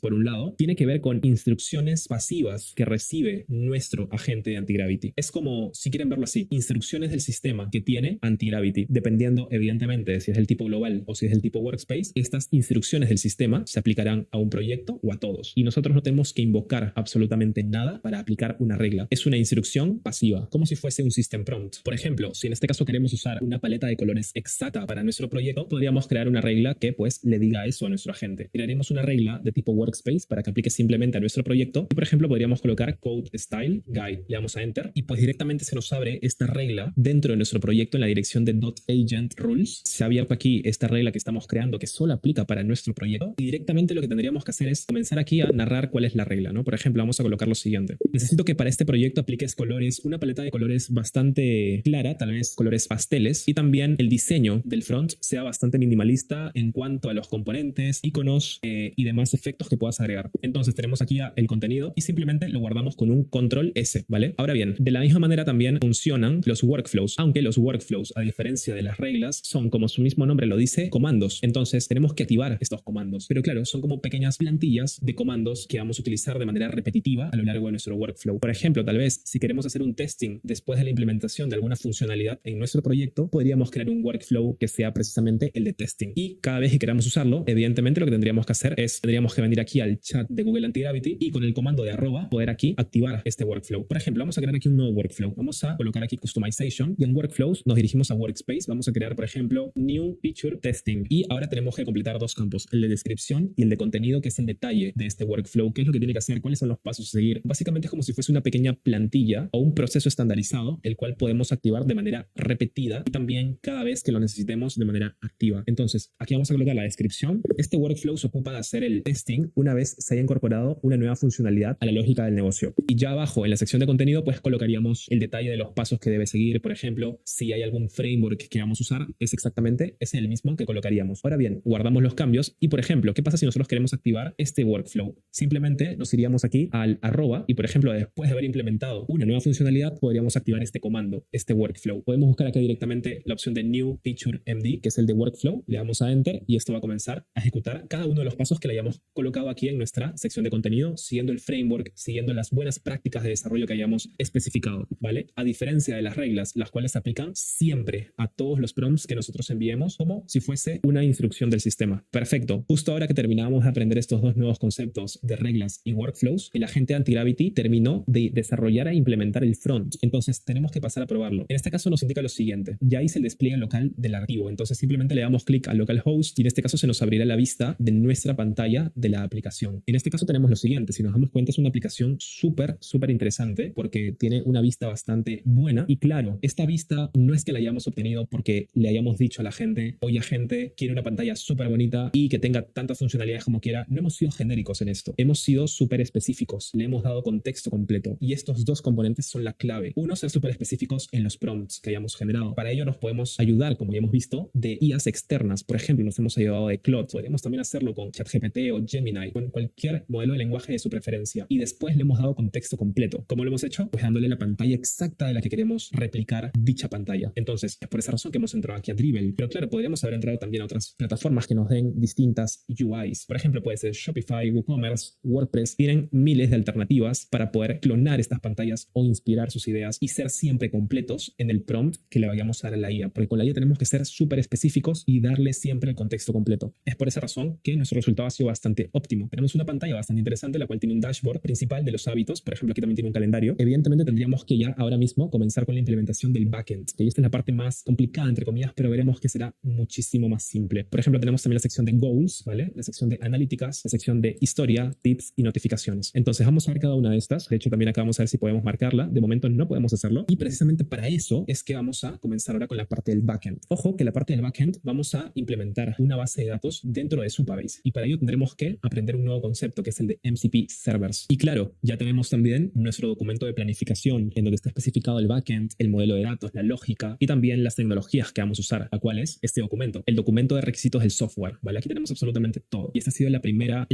por un lado, tiene que ver con instrucciones pasivas que recibe nuestro agente de Antigravity. Es como, si quieren verlo así, instrucciones del sistema que tiene Antigravity, dependiendo evidentemente de si es del tipo global o si es del tipo workspace. Estas instrucciones del sistema se aplicarán a un proyecto o a todos. Y nosotros no tenemos que invocar absolutamente nada para aplicar una regla. Es una instrucción pasiva, como si fuese un system prompt. Por ejemplo, si en este caso queremos usar una paleta de colores exacta para nuestro proyecto, podríamos crear una regla que pues le diga eso a nuestro agente. Crearemos una regla de tipo workspace para que aplique simplemente a nuestro proyecto y por ejemplo podríamos colocar code style guide. Le damos a enter y pues directamente se nos abre esta regla dentro de nuestro proyecto en la dirección de .agent rules. Se ha abierto aquí esta regla que estamos creando que solo aplica para nuestro proyecto y directamente lo que tendríamos que hacer es comenzar aquí a narrar cuál es la regla, ¿no? Por ejemplo, vamos a colocar lo siguiente. Necesito que para este proyecto apliques colores, una paleta de colores bastante clara, tal vez colores pasteles, y también el diseño del front sea bastante minimalista en cuanto a los componentes, iconos y demás efectos que puedas agregar. Entonces tenemos aquí el contenido y simplemente lo guardamos con un control S, ¿vale? Ahora bien, de la misma manera también funcionan los workflows, aunque los workflows, a diferencia de las reglas, son, como su mismo nombre lo dice, comandos. Entonces tenemos que activar estos comandos. Pero claro, son como pequeñas plantillas de comandos que vamos a utilizar de manera repetitiva a lo largo de nuestro workflow. Por ejemplo, tal vez si queremos hacer un testing después de la implementación de alguna funcionalidad en nuestro proyecto, podríamos crear un workflow que sea precisamente el de testing. Y cada vez que queramos usarlo, evidentemente lo que tendríamos que hacer es, tendríamos que venir aquí al chat de Google Antigravity y con el comando de @ poder aquí activar activar este workflow. Por ejemplo, vamos a crear aquí un nuevo workflow. Vamos a colocar aquí Customization y en Workflows nos dirigimos a Workspace. Vamos a crear, por ejemplo, New Feature Testing. Y ahora tenemos que completar dos campos, el de descripción y el de contenido, que es el detalle de este workflow. ¿Qué es lo que tiene que hacer? ¿Cuáles son los pasos a seguir? Básicamente es como si fuese una pequeña plantilla o un proceso estandarizado, el cual podemos activar de manera repetida y también cada vez que lo necesitemos de manera activa. Entonces, aquí vamos a colocar la descripción. Este workflow se ocupa de hacer el testing una vez se haya incorporado una nueva funcionalidad a la lógica del negocio. Y ya abajo, en la sección de contenido, pues colocaríamos el detalle de los pasos que debe seguir. Por ejemplo, si hay algún framework que queramos usar, es el mismo que colocaríamos. Ahora bien, guardamos los cambios y, por ejemplo, ¿qué pasa si nosotros queremos activar este workflow? Simplemente nos iríamos aquí al arroba y, por ejemplo, después de haber implementado una nueva funcionalidad, podríamos activar este comando, este workflow. Podemos buscar acá directamente la opción de New Feature MD, que es el de workflow. Le damos a Enter y esto va a comenzar a ejecutar cada uno de los pasos que le hayamos colocado aquí en nuestra sección de contenido, siguiendo el framework, siguiendo las buenas prácticas de desarrollo que hayamos especificado, ¿vale? A diferencia de las reglas, las cuales se aplican siempre a todos los prompts que nosotros enviemos, como si fuese una instrucción del sistema. Perfecto. Justo ahora que terminamos de aprender estos dos nuevos conceptos de reglas y workflows, el agente Antigravity terminó de desarrollar e implementar el front. Entonces tenemos que pasar a probarlo. En este caso nos indica lo siguiente. Ya hice el despliegue local del archivo. Entonces simplemente le damos clic al localhost y en este caso se nos abrirá la vista de nuestra pantalla de la aplicación. En este caso tenemos lo siguiente. Si nos damos cuenta, es una aplicación súper interesante porque tiene una vista bastante buena. Y claro, esta vista no es que la hayamos obtenido porque le hayamos dicho a la gente, oye gente, quiere una pantalla súper bonita y que tenga tantas funcionalidades como quiera. No hemos sido genéricos en esto. Hemos sido súper específicos. Le hemos dado contexto completo. Y estos dos componentes son la clave. Uno, ser súper específicos en los prompts que hayamos generado. Para ello nos podemos ayudar, como ya hemos visto, de IAs externas. Por ejemplo, nos hemos ayudado de Claude. Podríamos también hacerlo con ChatGPT o Gemini, con cualquier modelo de lenguaje de su preferencia. Y después le hemos dado contexto completo. ¿Cómo lo hemos hecho? Pues dándole la pantalla exacta de la que queremos replicar dicha pantalla. Entonces, es por esa razón que hemos entrado aquí a Dribbble. Pero claro, podríamos haber entrado también a otras plataformas que nos den distintas UIs. Por ejemplo, puede ser Shopify, WooCommerce, WordPress. Tienen miles de alternativas para poder clonar estas pantallas o inspirar sus ideas y ser siempre completos en el prompt que le vayamos a dar a la IA. Porque con la IA tenemos que ser súper específicos y darle siempre el contexto completo. Es por esa razón que nuestro resultado ha sido bastante óptimo. Tenemos una pantalla bastante interesante, la cual tiene un dashboard principal de los hábitos. Por ejemplo, aquí también tiene un calendario. Evidentemente tendríamos que ya ahora mismo comenzar con la implementación del backend, que esta es la parte más complicada, entre comillas, pero veremos que será muchísimo más simple. Por ejemplo, tenemos también la sección de goals, ¿vale? La sección de analíticas, la sección de historia, tips y notificaciones. Entonces vamos a ver cada una de estas. De hecho, también acá vamos a ver si podemos marcarla. De momento no podemos hacerlo. Y precisamente para eso es que vamos a comenzar ahora con la parte del backend. Ojo que la parte del backend vamos a implementar una base de datos dentro de Supabase. Y para ello tendremos que aprender un nuevo concepto que es el de MCP Servers. Y claro, ya tenemos también nuestro documento de planificación en donde está especificado el backend, el modelo de datos, la lógica y también las tecnologías que vamos a usar. ¿A cuál es este documento? El documento de requisitos del software, ¿vale? Aquí tenemos absolutamente todo. Y este ha sido el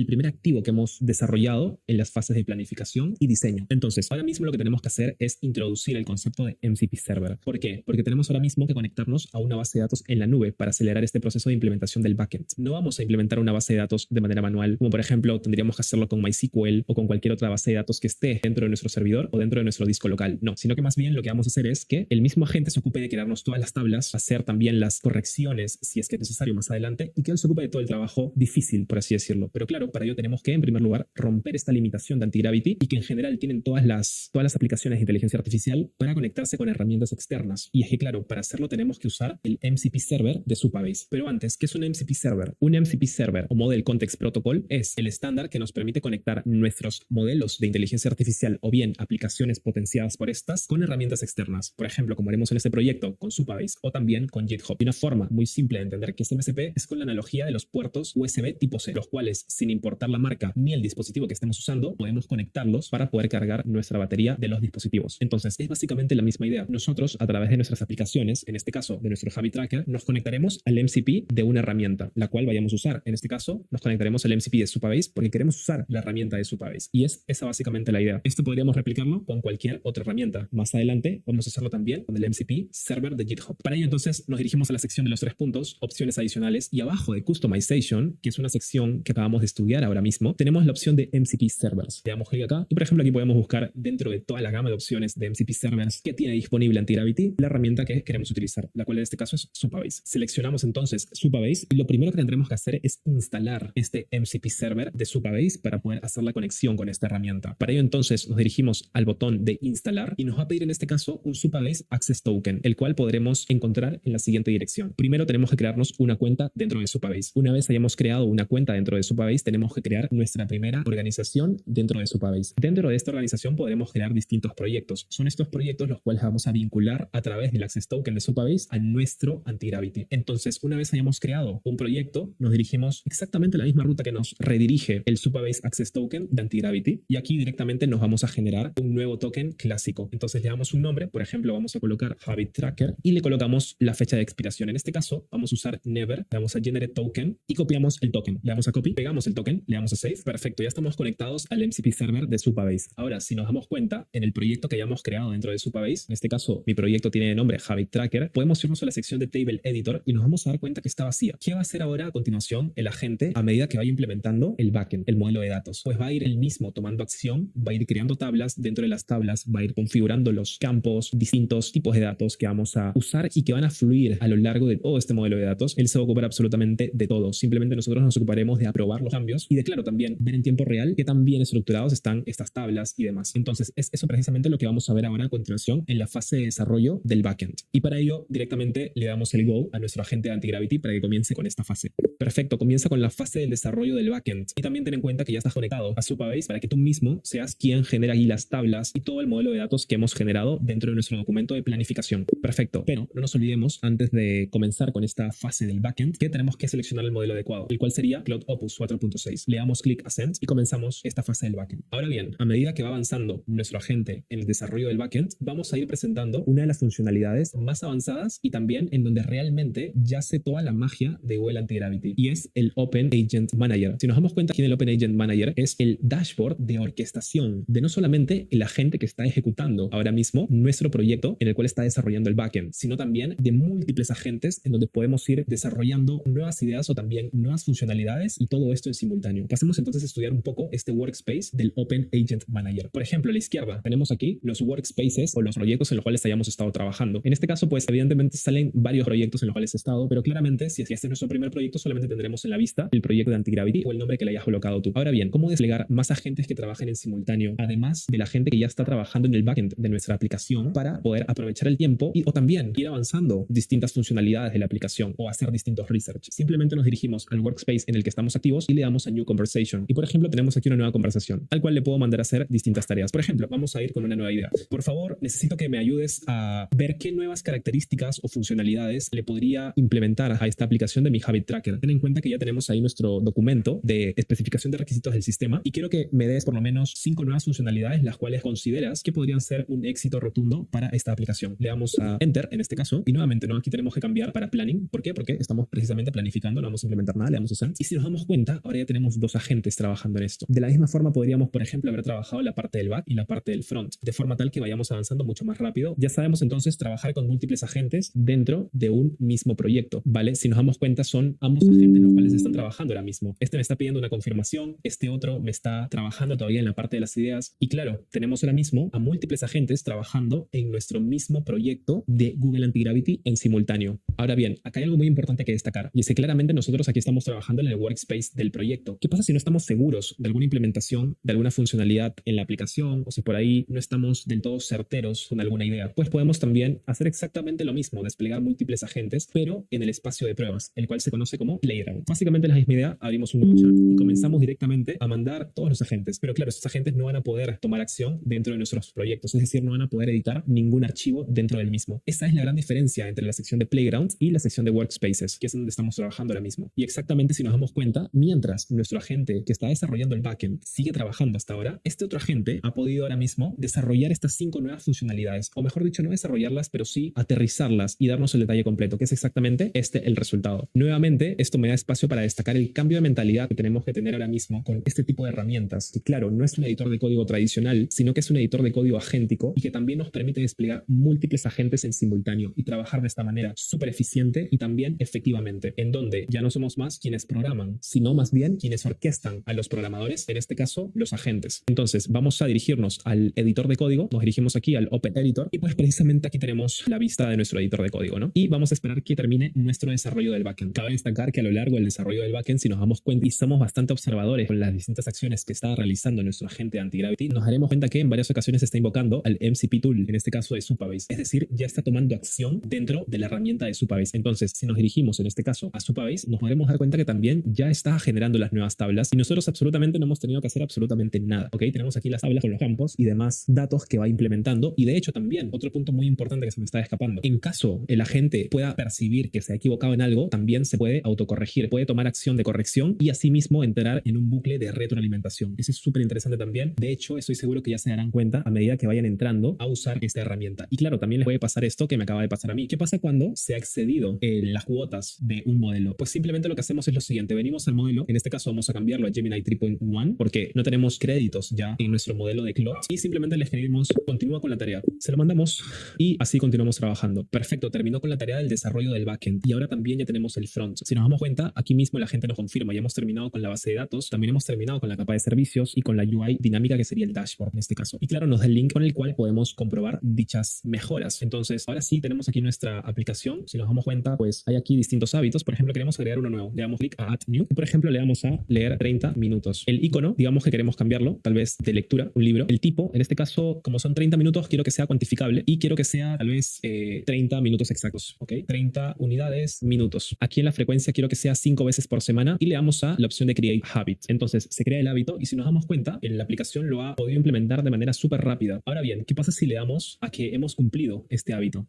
primer activo que hemos desarrollado en las fases de planificación y diseño. Entonces, ahora mismo lo que tenemos que hacer es introducir el concepto de MCP Server. ¿Por qué? Porque tenemos ahora mismo que conectarnos a una base de datos en la nube para acelerar este proceso de implementación del backend. No vamos a implementar una base de datos de manera manual, como por ejemplo tendríamos que hacerlo con MySQL o con cualquier otra base de datos que esté dentro de nuestro servidor o dentro de nuestro disco local. No, sino que más bien lo que vamos a hacer es que el mismo agente se ocupe de crearnos todas las tablas, hacer también las correcciones si es que es necesario más adelante y que él se ocupe de todo el trabajo difícil, por así decirlo. Pero claro, para ello tenemos que, en primer lugar, romper esta limitación de Antigravity y que en general tienen todas las aplicaciones de inteligencia artificial para conectarse con herramientas externas. Y es que, claro, para hacerlo tenemos que usar el MCP Server de Supabase. Pero antes, ¿qué es un MCP Server? Un MCP Server o Model Context Protocol es el estándar que nos permite conectar nuestros modelos de inteligencia artificial o bien aplicaciones potenciadas por estas con herramientas externas. Por ejemplo, como haremos en este proyecto con Supabase o también con GitHub. Y una forma muy simple de entender que este MCP es con la analogía de los puertos USB tipo C, los cuales, sin importar la marca ni el dispositivo que estemos usando, podemos conectarlos para poder cargar nuestra batería de los dispositivos. Entonces, es básicamente la misma idea. Nosotros, a través de nuestras aplicaciones, en este caso de nuestro Habit Tracker, nos conectaremos al MCP de una herramienta, la cual vayamos a usar. En este caso, nos conectaremos al MCP de Supabase porque queremos usar la herramienta de Supabase. Y es esa básicamente la idea. Esto podríamos replicarlo con cualquier otra herramienta. Más adelante, vamos a hacerlo también con el MCP Server de GitHub. Para ello, entonces, nos dirigimos a la sección de los 3 puntos, opciones adicionales, y abajo de Customization, que es una sección que acabamos de estudiar ahora mismo, tenemos la opción de MCP Servers. Le damos clic acá y, por ejemplo, aquí podemos buscar dentro de toda la gama de opciones de MCP Servers que tiene disponible Antigravity la herramienta que queremos utilizar, la cual en este caso es Supabase. Seleccionamos entonces Supabase y lo primero que tendremos que hacer es instalar este MCP Server de Supabase para poder hacer la conexión con esta herramienta. Para ello, Entonces nos dirigimos al botón de instalar y nos va a pedir en este caso un Supabase Access Token, el cual podremos encontrar en la siguiente dirección. Primero tenemos que crearnos una cuenta dentro de Supabase. Una vez hayamos creado una cuenta dentro de Supabase, tenemos que crear nuestra primera organización dentro de Supabase. Dentro de esta organización podremos crear distintos proyectos. Son estos proyectos los cuales vamos a vincular a través del Access Token de Supabase a nuestro Antigravity. Entonces, una vez hayamos creado un proyecto, nos dirigimos exactamente a la misma ruta que nos redirige el Supabase Access Token de Antigravity, y aquí directamente nos vamos a generar un nuevo token clásico. Entonces le damos un nombre, por ejemplo vamos a colocar Habit Tracker y le colocamos la fecha de expiración. En este caso vamos a usar Never, le damos a Generate Token y copiamos el token. Le damos a Copy, pegamos el token, le damos a Save. Perfecto, ya estamos conectados al MCP Server de Supabase. Ahora, si nos damos cuenta, en el proyecto que hayamos creado dentro de Supabase, en este caso mi proyecto tiene de nombre Habit Tracker, podemos irnos a la sección de Table Editor y nos vamos a dar cuenta que está vacía. ¿Qué va a hacer ahora a continuación el agente a medida que vaya implementando el backend, el modelo de datos? Pues va a ir él mismo tomando acción, va a ir creando tablas, dentro de las tablas va a ir configurando los campos, distintos tipos de datos que vamos a usar y que van a fluir a lo largo de todo este modelo de datos. Él se va a ocupar absolutamente de todo. Simplemente nosotros nos ocuparemos de aprobar los cambios y de, claro, también ver en tiempo real qué tan bien estructurados están estas tablas y demás. Entonces, es eso precisamente lo que vamos a ver ahora a continuación en la fase de desarrollo del backend. Y para ello, directamente le damos el go a nuestro agente de Antigravity para que comience con esta fase. Perfecto, comienza con la fase del desarrollo del backend. Y también ten en cuenta que ya estás conectado a Supabase para que tú mismo seas quien genera ahí las tablas y todo el modelo de datos que hemos generado dentro de nuestro documento de planificación. Perfecto, pero no nos olvidemos, antes de comenzar con esta fase del backend, que tenemos que seleccionar el modelo adecuado, el cual sería Cloud Opus 4.6. Le damos clic a Send y comenzamos esta fase del backend. Ahora bien, a medida que va avanzando nuestro agente en el desarrollo del backend, vamos a ir presentando una de las funcionalidades más avanzadas y también en donde realmente yace toda la magia de Google Antigravity, y es el Open Agent Manager. Si nos damos cuenta, aquí en el Open Agent Manager es el dashboard de orquestación de no solamente el agente que está ejecutando ahora mismo nuestro proyecto en el cual está desarrollando el backend, sino también de múltiples agentes en donde podemos ir desarrollando nuevas ideas o también nuevas funcionalidades, y todo esto en simultáneo. Pasemos entonces a estudiar un poco este workspace del Open Agent Manager. Por ejemplo, a la izquierda tenemos aquí los workspaces o los proyectos en los cuales hayamos estado trabajando. En este caso, pues evidentemente salen varios proyectos en los cuales he estado, pero claramente si este es nuestro primer proyecto, solamente tendremos en la vista el proyecto de Antigravity o el nombre que le hayas colocado tú. Ahora bien, ¿cómo desplegar más agentes que trabajen en simultáneo, además de la gente que ya está trabajando en el backend de nuestra aplicación, para poder aprovechar el tiempo o también ir avanzando distintas funcionalidades de la aplicación o hacer distintos research? Simplemente nos dirigimos al workspace en el que estamos activos y le damos a New Conversation. Y por ejemplo, tenemos aquí una nueva conversación al cual le puedo mandar a hacer distintas tareas. Por ejemplo, vamos a ir con una nueva idea. Por favor, necesito que me ayudes a ver qué nuevas características o funcionalidades le podría implementar a esta aplicación de mi Habit Tracker. Ten en cuenta que ya tenemos ahí nuestro documento de especificación de requisitos del sistema y quiero que me des por lo menos 5 nuevas funcionalidades las cuales consideras que podrían ser un éxito rotundo para esta aplicación. Le damos a Enter en este caso y nuevamente no, aquí tenemos que cambiar para Planning. ¿Por qué? Porque estamos precisamente planificando, no vamos a implementar nada, le damos a Send. Y si nos damos cuenta, ahora ya tenemos 2 agentes trabajando en esto. De la misma forma podríamos, por ejemplo, haber trabajado la parte del back y la parte del front, de forma tal que vayamos avanzando mucho más rápido. Ya sabemos entonces trabajar con múltiples agentes dentro de un mismo proyecto, ¿vale? Si nos damos cuenta, son ambos agentes los cuales están trabajando ahora mismo. Este me está pidiendo una confirmación, este otro me está trabajando todavía en la parte de las ideas. Y claro, tenemos ahora mismo a múltiples agentes trabajando en nuestro mismo proyecto de Google Antigravity en simultáneo. Ahora bien, acá hay algo muy importante que destacar, y es que claramente nosotros aquí estamos trabajando en el workspace del proyecto. ¿Qué pasa si no estamos seguros de alguna implementación, de alguna funcionalidad en la aplicación, o si por ahí no estamos del todo certeros con alguna idea? Pues podemos también hacer exactamente lo mismo, desplegar múltiples agentes, pero en el espacio de pruebas, el cual se conoce como Playground. Básicamente la misma idea, abrimos un nuevo chat y comenzamos directamente a mandar todos los agentes. Pero claro, estos agentes no van a poder tomar acción dentro de nuestros proyectos, es decir, no van a poder editar ningún archivo dentro del mismo. Esa es la gran diferencia entre la sección de Playground y la sección de Workspaces, que es donde estamos trabajando ahora mismo. Y exactamente, si nos damos cuenta, mientras nuestro agente que está desarrollando el backend sigue trabajando hasta ahora, este otro agente ha podido ahora mismo desarrollar estas 5 nuevas funcionalidades, o mejor dicho, no desarrollarlas, pero sí aterrizarlas y darnos el detalle completo, que es exactamente el resultado. Nuevamente, esto me da espacio para destacar el cambio de mentalidad que tenemos que tener ahora mismo con este tipo de herramientas, que claro, no es un editor de código tradicional, sino que es un editor de código agéntico y que también nos permite desplegar múltiples agentes en simultáneo y trabajar de esta manera súper eficiente y también efectivamente, en donde ya no somos más quienes programan, sino más bien quienes orquestan a los programadores, en este caso los agentes. Entonces vamos a dirigirnos al editor de código, nos dirigimos aquí al Open Editor y pues precisamente aquí tenemos la vista de nuestro editor de código, ¿no? Y vamos a esperar que termine nuestro desarrollo del backend. Cabe destacar que a lo largo del desarrollo del backend, si nos damos cuenta y somos bastante observadores con las distintas acciones que está realizando nuestro agente Antigravity, nos daremos cuenta que en varias ocasiones se está invocando al MCP Tool, en este caso de Supabase. Es decir, ya está tomando acción dentro de la herramienta de Supabase. Entonces, si nos dirigimos en este caso a Supabase, nos podremos dar cuenta que también ya está generando las nuevas tablas y nosotros absolutamente no hemos tenido que hacer absolutamente nada. ¿Ok? Tenemos aquí las tablas con los campos y demás datos que va implementando. Y de hecho también, otro punto muy importante que se me está escapando. En caso el agente pueda percibir que se ha equivocado en algo, también se puede autocorregir, puede tomar acción de corrección y asimismo entrar en un bucle de retroalimentación. Eso es súper interesante también. De hecho, estoy seguro que ya se darán cuenta a medida que vayan entrando a usar esta herramienta. Y claro, también les puede pasar esto que me acaba de pasar a mí. ¿Qué pasa cuando se ha excedido las cuotas de un modelo? Pues simplemente lo que hacemos es lo siguiente. Venimos al modelo, en este caso vamos a cambiarlo a Gemini 3.1 porque no tenemos créditos ya en nuestro modelo de Claude y simplemente le escribimos continúa con la tarea. Se lo mandamos y así continuamos trabajando. Perfecto, terminó con la tarea del desarrollo del backend y ahora también ya tenemos el front. Si nos damos cuenta, aquí mismo la gente nos confirma, ya hemos terminado con la base de datos, también hemos terminado con la capa de servicios y con la UI dinámica que sería el dashboard en este caso. Y claro, nos da el link con el cual podemos comprobar dichas mejoras. Entonces, ahora sí tenemos aquí nuestra aplicación. Si nos damos cuenta, pues hay aquí distintos hábitos. Por ejemplo, queremos agregar uno nuevo. Le damos clic a Add New y por ejemplo le damos a leer 30 minutos. El icono, digamos que queremos cambiarlo, tal vez de lectura, un libro. El tipo, en este caso, como son 30 minutos, quiero que sea cuantificable y quiero que sea tal vez 30 minutos exactos, ¿ok? 30 unidades, minutos. Aquí en la frecuencia quiero que sea 5 veces por semana y le damos a la opción de Create Habit. Entonces se crea el hábito y si nos damos cuenta, en la aplicación lo ha podido implementar de manera súper rápida. Ahora bien, ¿qué pasa si le damos a que hemos cumplido este hábito?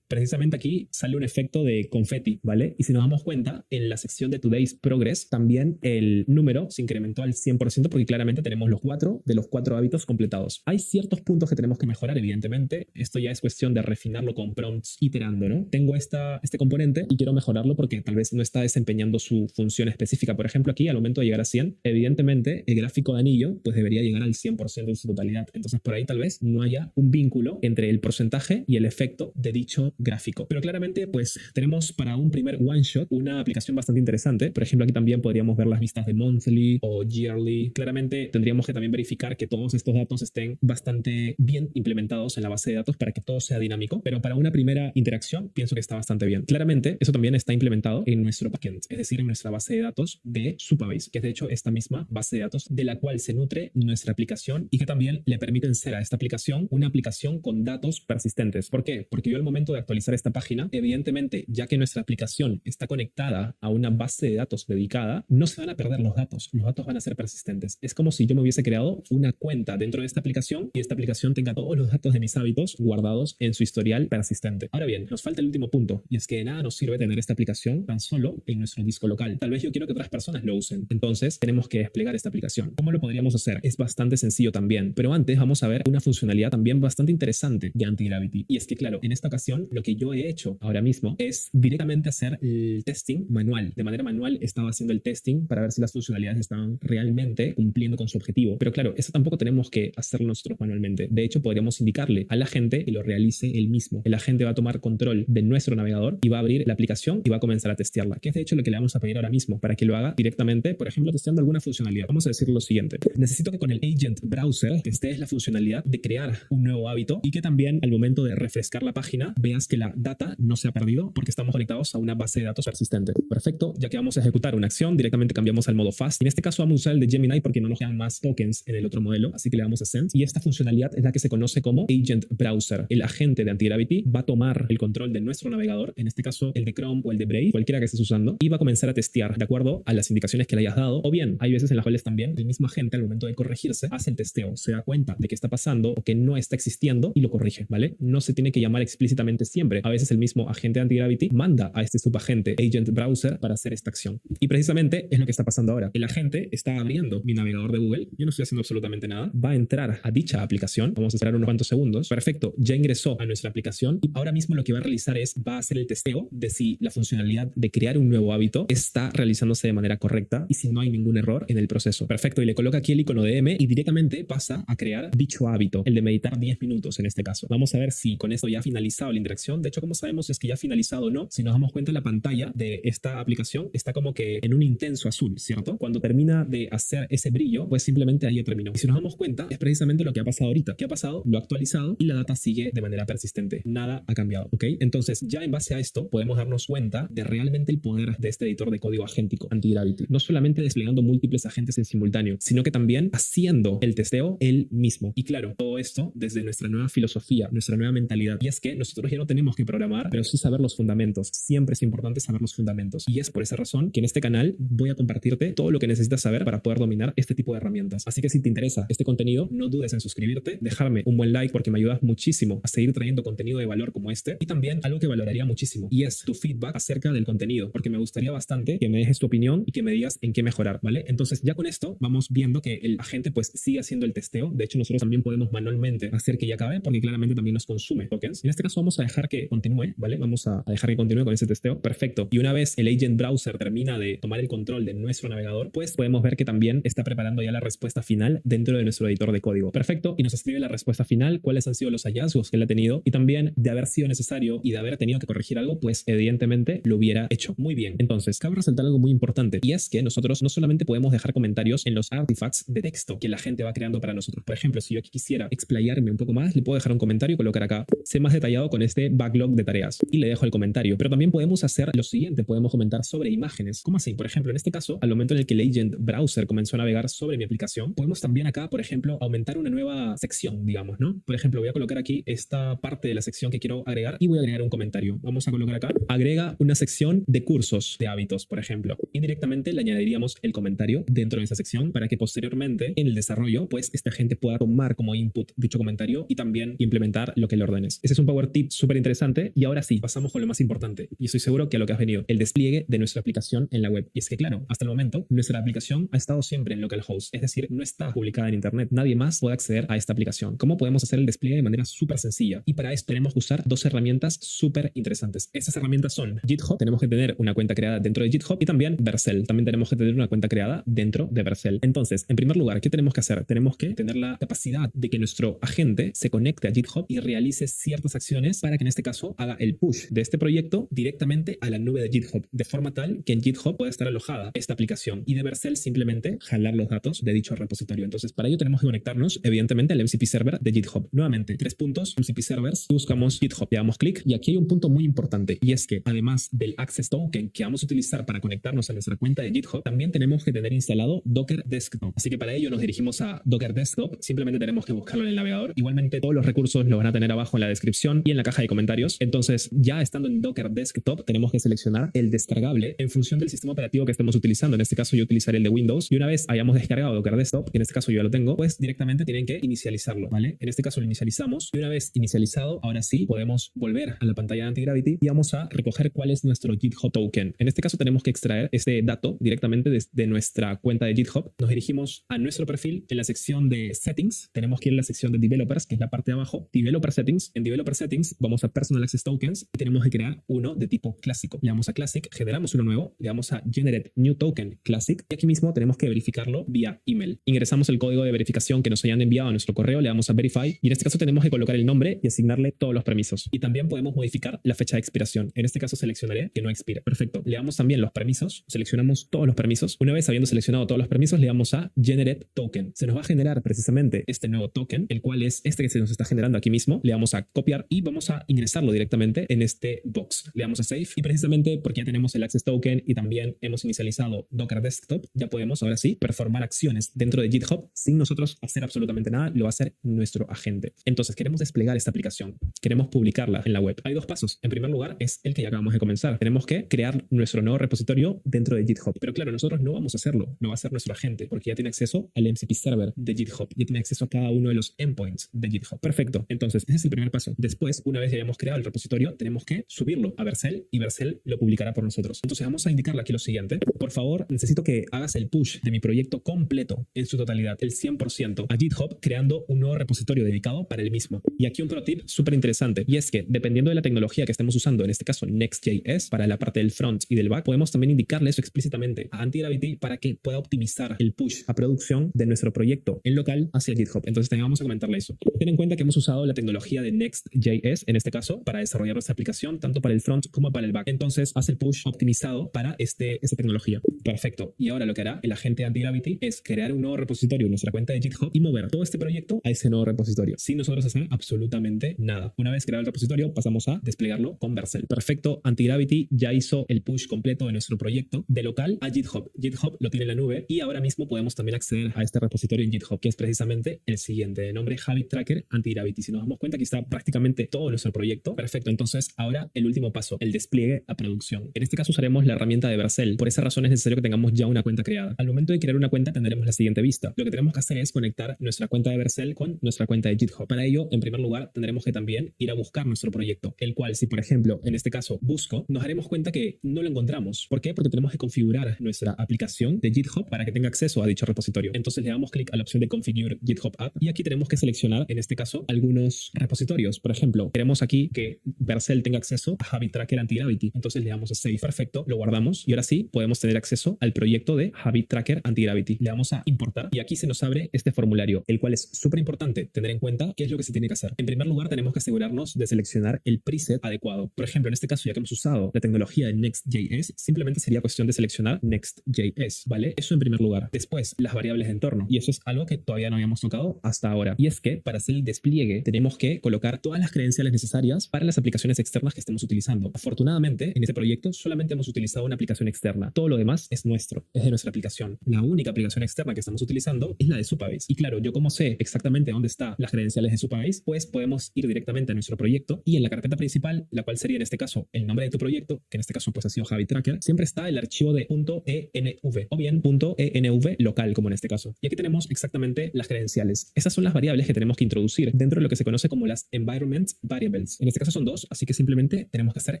Precisamente aquí sale un efecto de confeti, ¿vale? Y si nos damos cuenta, en la sección de Today's Progress también el número se incrementó al 100% porque claramente tenemos los 4 de los 4 hábitos completados. Hay ciertos puntos que tenemos que mejorar, evidentemente. Esto ya es cuestión de refinarlo con prompts iterando, ¿no? Tengo este componente y quiero mejorarlo porque tal vez no está desempeñando su función específica. Por ejemplo, aquí al momento de llegar a 100, evidentemente el gráfico de anillo pues debería llegar al 100% en su totalidad. Entonces por ahí tal vez no haya un vínculo entre el porcentaje y el efecto de dicho gráfico. Pero claramente pues tenemos para un primer one shot una aplicación bastante interesante. Por ejemplo, aquí también podríamos ver las vistas de monthly o yearly. Claramente tendríamos que también verificar que todos estos datos estén bastante bien implementados en la base de datos para que todo sea dinámico. Pero para una primera interacción pienso que está bastante bien. Claramente eso también está implementado en nuestro backend, es decir, en nuestra base de datos de Supabase, que es de hecho esta misma base de datos de la cual se nutre nuestra aplicación y que también le permiten ser a esta aplicación una aplicación con datos persistentes. ¿Por qué? Porque yo al momento de actualizar esta página, evidentemente, ya que nuestra aplicación está conectada a una base de datos dedicada, no se van a perder los datos van a ser persistentes. Es como si yo me hubiese creado una cuenta dentro de esta aplicación y esta aplicación tenga todos los datos de mis hábitos guardados en su historial persistente. Ahora bien, nos falta el último punto y es que de nada nos sirve tener esta aplicación tan solo en nuestro disco local. Tal vez yo quiero que otras personas lo usen. Entonces, tenemos que desplegar esta aplicación. ¿Cómo lo podríamos hacer? Es bastante sencillo también, pero antes vamos a ver una funcionalidad también bastante interesante de Antigravity. Y es que, claro, en esta ocasión lo que yo he hecho ahora mismo es directamente hacer el testing manual. De manera manual estaba haciendo el testing para ver si las funcionalidades estaban realmente cumpliendo con su objetivo. Pero claro, eso tampoco tenemos que hacerlo nosotros manualmente. De hecho, podríamos indicarle al agente que lo realice él mismo. El agente va a tomar control de nuestro navegador y va a abrir la aplicación y va a comenzar a testearla, que es de hecho lo que le vamos a pedir ahora mismo para que lo haga directamente, por ejemplo, testeando alguna funcionalidad. Vamos a decir lo siguiente. Necesito que con el Agent Browser testes la funcionalidad de crear un nuevo hábito y que también al momento de refrescar la página veas que la data no se ha perdido porque estamos conectados a una base de datos persistente. Perfecto, ya que vamos a ejecutar una acción, directamente cambiamos al modo fast. En este caso vamos a usar el de Gemini porque no nos quedan más tokens en el otro modelo, así que le damos a send. Y esta funcionalidad es la que se conoce como Agent Browser. El agente de Antigravity va a tomar el control de nuestro navegador, en este caso el de Chrome o el de Brave, cualquiera que estés usando, y va a comenzar a testear de acuerdo a las indicaciones que le hayas dado. O bien, hay veces en las cuales también el mismo agente al momento de corregirse hace el testeo, se da cuenta de que está pasando o que no está existiendo y lo corrige, ¿vale? No se tiene que llamar explícitamente siempre. A veces el mismo agente de Antigravity manda a este subagente Agent Browser para hacer esta acción. Y precisamente es lo que está pasando ahora. El agente está abriendo mi navegador de Google. Yo no estoy haciendo absolutamente nada. Va a entrar a dicha aplicación. Vamos a esperar unos cuantos segundos. Perfecto. Ya ingresó a nuestra aplicación y ahora mismo lo que va a realizar va a hacer el testeo de si la funcionalidad de crear un nuevo hábito está realizándose de manera correcta y si no hay ningún error en el proceso. Perfecto. Y le coloca aquí el icono de M y directamente pasa a crear dicho hábito, el de meditar 10 minutos en este caso. Vamos a ver si con esto ya ha finalizado la interacción aplicación. De hecho, ¿cómo sabemos si es que ya ha finalizado o no? Si nos damos cuenta, la pantalla de esta aplicación está como que en un intenso azul, ¿cierto? Cuando termina de hacer ese brillo, pues simplemente ahí ya terminó. Y si nos damos cuenta, es precisamente lo que ha pasado ahorita. ¿Qué ha pasado? Lo ha actualizado y la data sigue de manera persistente. Nada ha cambiado, ¿ok? Entonces, ya en base a esto, podemos darnos cuenta de realmente el poder de este editor de código agéntico Antigravity. No solamente desplegando múltiples agentes en simultáneo, sino que también haciendo el testeo él mismo. Y claro, todo esto desde nuestra nueva filosofía, nuestra nueva mentalidad. Y es que nosotros ya no tenemos que programar, pero sí saber los fundamentos. Siempre es importante saber los fundamentos. Y es por esa razón que en este canal voy a compartirte todo lo que necesitas saber para poder dominar este tipo de herramientas. Así que si te interesa este contenido, no dudes en suscribirte, dejarme un buen like porque me ayudas muchísimo a seguir trayendo contenido de valor como este. Y también algo que valoraría muchísimo, y es tu feedback acerca del contenido, porque me gustaría bastante que me dejes tu opinión y que me digas en qué mejorar, ¿vale? Entonces ya con esto vamos viendo que el agente pues sigue haciendo el testeo. De hecho, nosotros también podemos manualmente hacer que ya acabe porque claramente también nos consume tokens. En este caso vamos a dejar que continúe, ¿vale? Vamos a dejar que continúe con ese testeo. Perfecto. Y una vez el agent browser termina de tomar el control de nuestro navegador, pues podemos ver que también está preparando ya la respuesta final dentro de nuestro editor de código. Perfecto. Y nos escribe la respuesta final, cuáles han sido los hallazgos que él ha tenido y también de haber sido necesario y de haber tenido que corregir algo, pues evidentemente lo hubiera hecho. Muy bien. Entonces, cabe resaltar algo muy importante y es que nosotros no solamente podemos dejar comentarios en los artifacts de texto que la gente va creando para nosotros. Por ejemplo, si yo aquí quisiera explayarme un poco más, le puedo dejar un comentario y colocar acá, sé más detallado con este backlog de tareas y le dejo el comentario. Pero también podemos hacer lo siguiente, podemos comentar sobre imágenes. ¿Cómo así? Por ejemplo, en este caso, al momento en el que el agent browser comenzó a navegar sobre mi aplicación, podemos también acá, por ejemplo, aumentar una nueva sección, digamos, ¿no? Por ejemplo, voy a colocar aquí esta parte de la sección que quiero agregar y voy a agregar un comentario. Vamos a colocar acá, agrega una sección de cursos de hábitos, por ejemplo, y directamente le añadiríamos el comentario dentro de esa sección para que posteriormente en el desarrollo, pues esta gente pueda tomar como input dicho comentario y también implementar lo que le ordenes. Ese es un power tip súper interesante y ahora sí, pasamos con lo más importante y estoy seguro que a lo que has venido, el despliegue de nuestra aplicación en la web. Y es que claro, hasta el momento nuestra aplicación ha estado siempre en localhost, es decir, no está publicada en internet, nadie más puede acceder a esta aplicación. ¿Cómo podemos hacer el despliegue de manera súper sencilla? Y para esto tenemos que usar dos herramientas súper interesantes. Esas herramientas son GitHub, tenemos que tener una cuenta creada dentro de GitHub y también Vercel, también tenemos que tener una cuenta creada dentro de Vercel. Entonces, en primer lugar, ¿qué tenemos que hacer? Tenemos que tener la capacidad de que nuestro agente se conecte a GitHub y realice ciertas acciones para que en este caso haga el push de este proyecto directamente a la nube de GitHub, de forma tal que en GitHub pueda estar alojada esta aplicación y de Vercel simplemente jalar los datos de dicho repositorio. Entonces, para ello tenemos que conectarnos, evidentemente, al MCP server de GitHub. Nuevamente, 3 puntos, MCP servers, y buscamos GitHub, le damos clic y aquí hay un punto muy importante y es que además del Access Token que vamos a utilizar para conectarnos a nuestra cuenta de GitHub, también tenemos que tener instalado Docker Desktop. Así que para ello nos dirigimos a Docker Desktop, simplemente tenemos que buscarlo en el navegador. Igualmente todos los recursos los van a tener abajo en la descripción y en la caja de comentarios. Entonces, ya estando en Docker Desktop, tenemos que seleccionar el descargable en función del sistema operativo que estemos utilizando. En este caso yo utilizaré el de Windows y una vez hayamos descargado Docker Desktop, que en este caso yo ya lo tengo, pues directamente tienen que inicializarlo, ¿vale? En este caso lo inicializamos y una vez inicializado, ahora sí podemos volver a la pantalla de Antigravity y vamos a recoger cuál es nuestro GitHub token. En este caso tenemos que extraer este dato directamente desde nuestra cuenta de GitHub. Nos dirigimos a nuestro perfil en la sección de Settings. Tenemos que ir a la sección de Developers, que es la parte de abajo, Developer Settings. En Developer Settings vamos a Personal Access Tokens y tenemos que crear uno de tipo clásico. Le damos a Classic, generamos uno nuevo, le damos a Generate New Token Classic y aquí mismo tenemos que verificarlo vía email. Ingresamos el código de verificación que nos hayan enviado a nuestro correo, le damos a Verify y en este caso tenemos que colocar el nombre y asignarle todos los permisos. Y también podemos modificar la fecha de expiración. En este caso seleccionaré que no expire. Perfecto. Le damos también los permisos, seleccionamos todos los permisos. Una vez habiendo seleccionado todos los permisos, le damos a Generate Token. Se nos va a generar precisamente este nuevo token, el cual es este que se nos está generando aquí mismo. Le damos a copiar y vamos a ingresarlo directamente en este box. Le damos a Save y precisamente porque ya tenemos el Access Token y también hemos inicializado Docker Desktop, ya podemos ahora sí performar acciones dentro de GitHub sin nosotros hacer absolutamente nada. Lo va a hacer nuestro agente. Entonces queremos desplegar esta aplicación, queremos publicarla en la web. Hay dos pasos. En primer lugar es el que ya acabamos de comenzar. Tenemos que crear nuestro nuevo repositorio dentro de GitHub. Pero claro, nosotros no vamos a hacerlo, lo va a hacer nuestro agente porque ya tiene acceso al MCP server de GitHub, ya tiene acceso a cada uno de los endpoints de GitHub. Perfecto. Entonces ese es el primer paso. Después, una vez ya hayamos creado el repositorio, tenemos que subirlo a Vercel y Vercel lo publicará por nosotros. Entonces vamos a indicarle aquí lo siguiente. Por favor, necesito que hagas el push de mi proyecto completo en su totalidad, el 100% a GitHub, creando un nuevo repositorio dedicado para el mismo. Y aquí un pro tip súper interesante y es que dependiendo de la tecnología que estemos usando, en este caso Next.js para la parte del front y del back, podemos también indicarle eso explícitamente a Antigravity para que pueda optimizar el push a producción de nuestro proyecto en local hacia GitHub. Entonces también vamos a comentarle eso. Ten en cuenta que hemos usado la tecnología de Next.js, en este este caso, para desarrollar nuestra aplicación, tanto para el front como para el back. Entonces hace el push optimizado para esta tecnología. Perfecto. Y ahora lo que hará el agente Antigravity es crear un nuevo repositorio en nuestra cuenta de GitHub y mover todo este proyecto a ese nuevo repositorio, sin nosotros hacer absolutamente nada. Una vez creado el repositorio, pasamos a desplegarlo con Vercel. Perfecto. Antigravity ya hizo el push completo de nuestro proyecto de local a GitHub. GitHub lo tiene en la nube y ahora mismo podemos también acceder a este repositorio en GitHub, que es precisamente el siguiente, de nombre Habit Tracker Antigravity. Si nos damos cuenta, aquí está prácticamente todo nuestro proyecto. Perfecto. Entonces, ahora el último paso, el despliegue a producción. En este caso usaremos la herramienta de Vercel. Por esa razón es necesario que tengamos ya una cuenta creada. Al momento de crear una cuenta tendremos la siguiente vista. Lo que tenemos que hacer es conectar nuestra cuenta de Vercel con nuestra cuenta de GitHub. Para ello, en primer lugar, tendremos que también ir a buscar nuestro proyecto, el cual, si por ejemplo, en este caso busco, nos daremos cuenta que no lo encontramos. ¿Por qué? Porque tenemos que configurar nuestra aplicación de GitHub para que tenga acceso a dicho repositorio. Entonces le damos clic a la opción de Configure GitHub App y aquí tenemos que seleccionar, en este caso, algunos repositorios. Por ejemplo, queremos aquí que Vercel tenga acceso a Habit Tracker Antigravity. Entonces le damos a Save. Perfecto, lo guardamos y ahora sí podemos tener acceso al proyecto de Habit Tracker Antigravity. Le damos a importar y aquí se nos abre este formulario, el cual es súper importante tener en cuenta qué es lo que se tiene que hacer. En primer lugar, tenemos que asegurarnos de seleccionar el preset adecuado. Por ejemplo, en este caso, ya que hemos usado la tecnología de Next.js, simplemente sería cuestión de seleccionar Next.js, ¿vale? Eso en primer lugar. Después, las variables de entorno. Y eso es algo que todavía no habíamos tocado hasta ahora. Y es que para hacer el despliegue tenemos que colocar todas las credenciales necesarias para las aplicaciones externas que estemos utilizando. Afortunadamente, en este proyecto solamente hemos utilizado una aplicación externa. Todo lo demás es nuestro, es de nuestra aplicación. La única aplicación externa que estamos utilizando es la de Supabase. Y claro, yo como sé exactamente dónde están las credenciales de Supabase, pues podemos ir directamente a nuestro proyecto y en la carpeta principal, la cual sería en este caso el nombre de tu proyecto, que en este caso pues ha sido Habit Tracker, siempre está el archivo de .env o bien .env local, como en este caso. Y aquí tenemos exactamente las credenciales. Esas son las variables que tenemos que introducir dentro de lo que se conoce como las environment variables. En este caso son dos, así que simplemente tenemos que hacer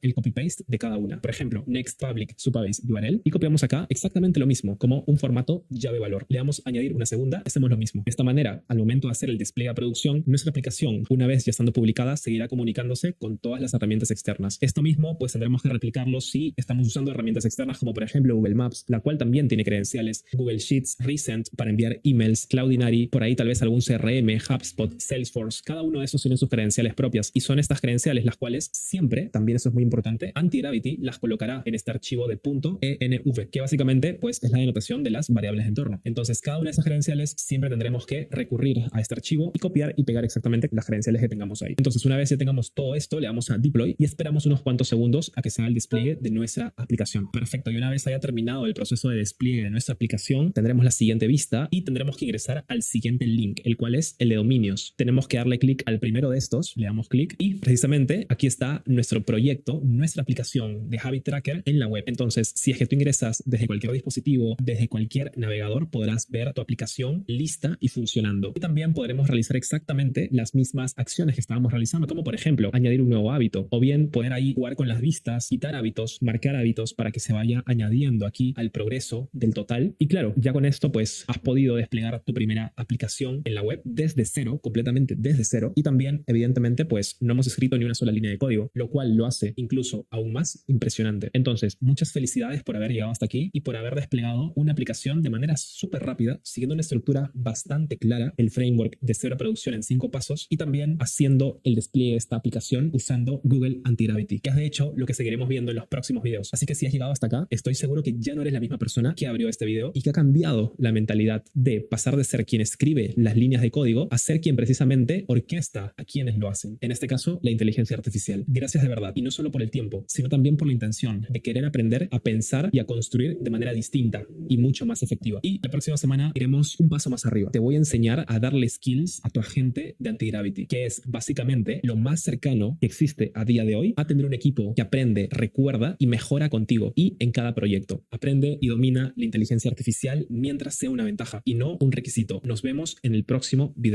el copy-paste de cada una. Por ejemplo, next public Supabase URL y copiamos acá exactamente lo mismo, como un formato llave valor. Le damos a añadir una segunda, hacemos lo mismo. De esta manera, al momento de hacer el despliegue a producción, nuestra aplicación, una vez ya estando publicada, seguirá comunicándose con todas las herramientas externas. Esto mismo, pues tendremos que replicarlo si estamos usando herramientas externas como por ejemplo Google Maps, la cual también tiene credenciales, Google Sheets, Recent para enviar emails, Cloudinary, por ahí tal vez algún CRM, HubSpot, Salesforce. Cada uno de esos tiene sus credenciales propias y son estas credenciales las cuales siempre, también eso es muy importante, Antigravity las colocará en este archivo de .env, que básicamente pues es la denotación de las variables de entorno. Entonces cada una de esas credenciales siempre tendremos que recurrir a este archivo y copiar y pegar exactamente las credenciales que tengamos ahí. Entonces una vez ya tengamos todo esto, le damos a deploy y esperamos unos cuantos segundos a que se haga el despliegue de nuestra aplicación. Perfecto, y una vez haya terminado el proceso de despliegue de nuestra aplicación, tendremos la siguiente vista y tendremos que ingresar al siguiente link, el cual es el de dominios. Tenemos que darle clic al primero de estos, le damos clic y precisamente aquí está nuestro proyecto, nuestra aplicación de Habit Tracker en la web. Entonces, si es que tú ingresas desde cualquier dispositivo, desde cualquier navegador, podrás ver tu aplicación lista y funcionando. Y también podremos realizar exactamente las mismas acciones que estábamos realizando, como por ejemplo, añadir un nuevo hábito, o bien poder ahí jugar con las vistas, quitar hábitos, marcar hábitos para que se vaya añadiendo aquí al progreso del total. Y claro, ya con esto pues has podido desplegar tu primera aplicación en la web desde cero, completamente desde cero. Y también, evidentemente, pues no hemos escrito ni una sola línea de código, lo cual lo hace incluso aún más impresionante. Entonces, muchas felicidades por haber llegado hasta aquí y por haber desplegado una aplicación de manera súper rápida, siguiendo una estructura bastante clara, el framework de cero a producción en 5 pasos y también haciendo el despliegue de esta aplicación usando Google Antigravity, que es de hecho lo que seguiremos viendo en los próximos videos. Así que si has llegado hasta acá, estoy seguro que ya no eres la misma persona que abrió este video y que ha cambiado la mentalidad de pasar de ser quien escribe las líneas de código a ser quien precisamente orquesta a quienes lo hacen. En este caso, la inteligencia artificial. Gracias de verdad. Y no solo por el tiempo, sino también por la intención de querer aprender a pensar y a construir de manera distinta y mucho más efectiva. Y la próxima semana iremos un paso más arriba. Te voy a enseñar a darle skills a tu agente de Antigravity, que es básicamente lo más cercano que existe a día de hoy a tener un equipo que aprende, recuerda y mejora contigo y en cada proyecto. Aprende y domina la inteligencia artificial mientras sea una ventaja y no un requisito. Nos vemos en el próximo video.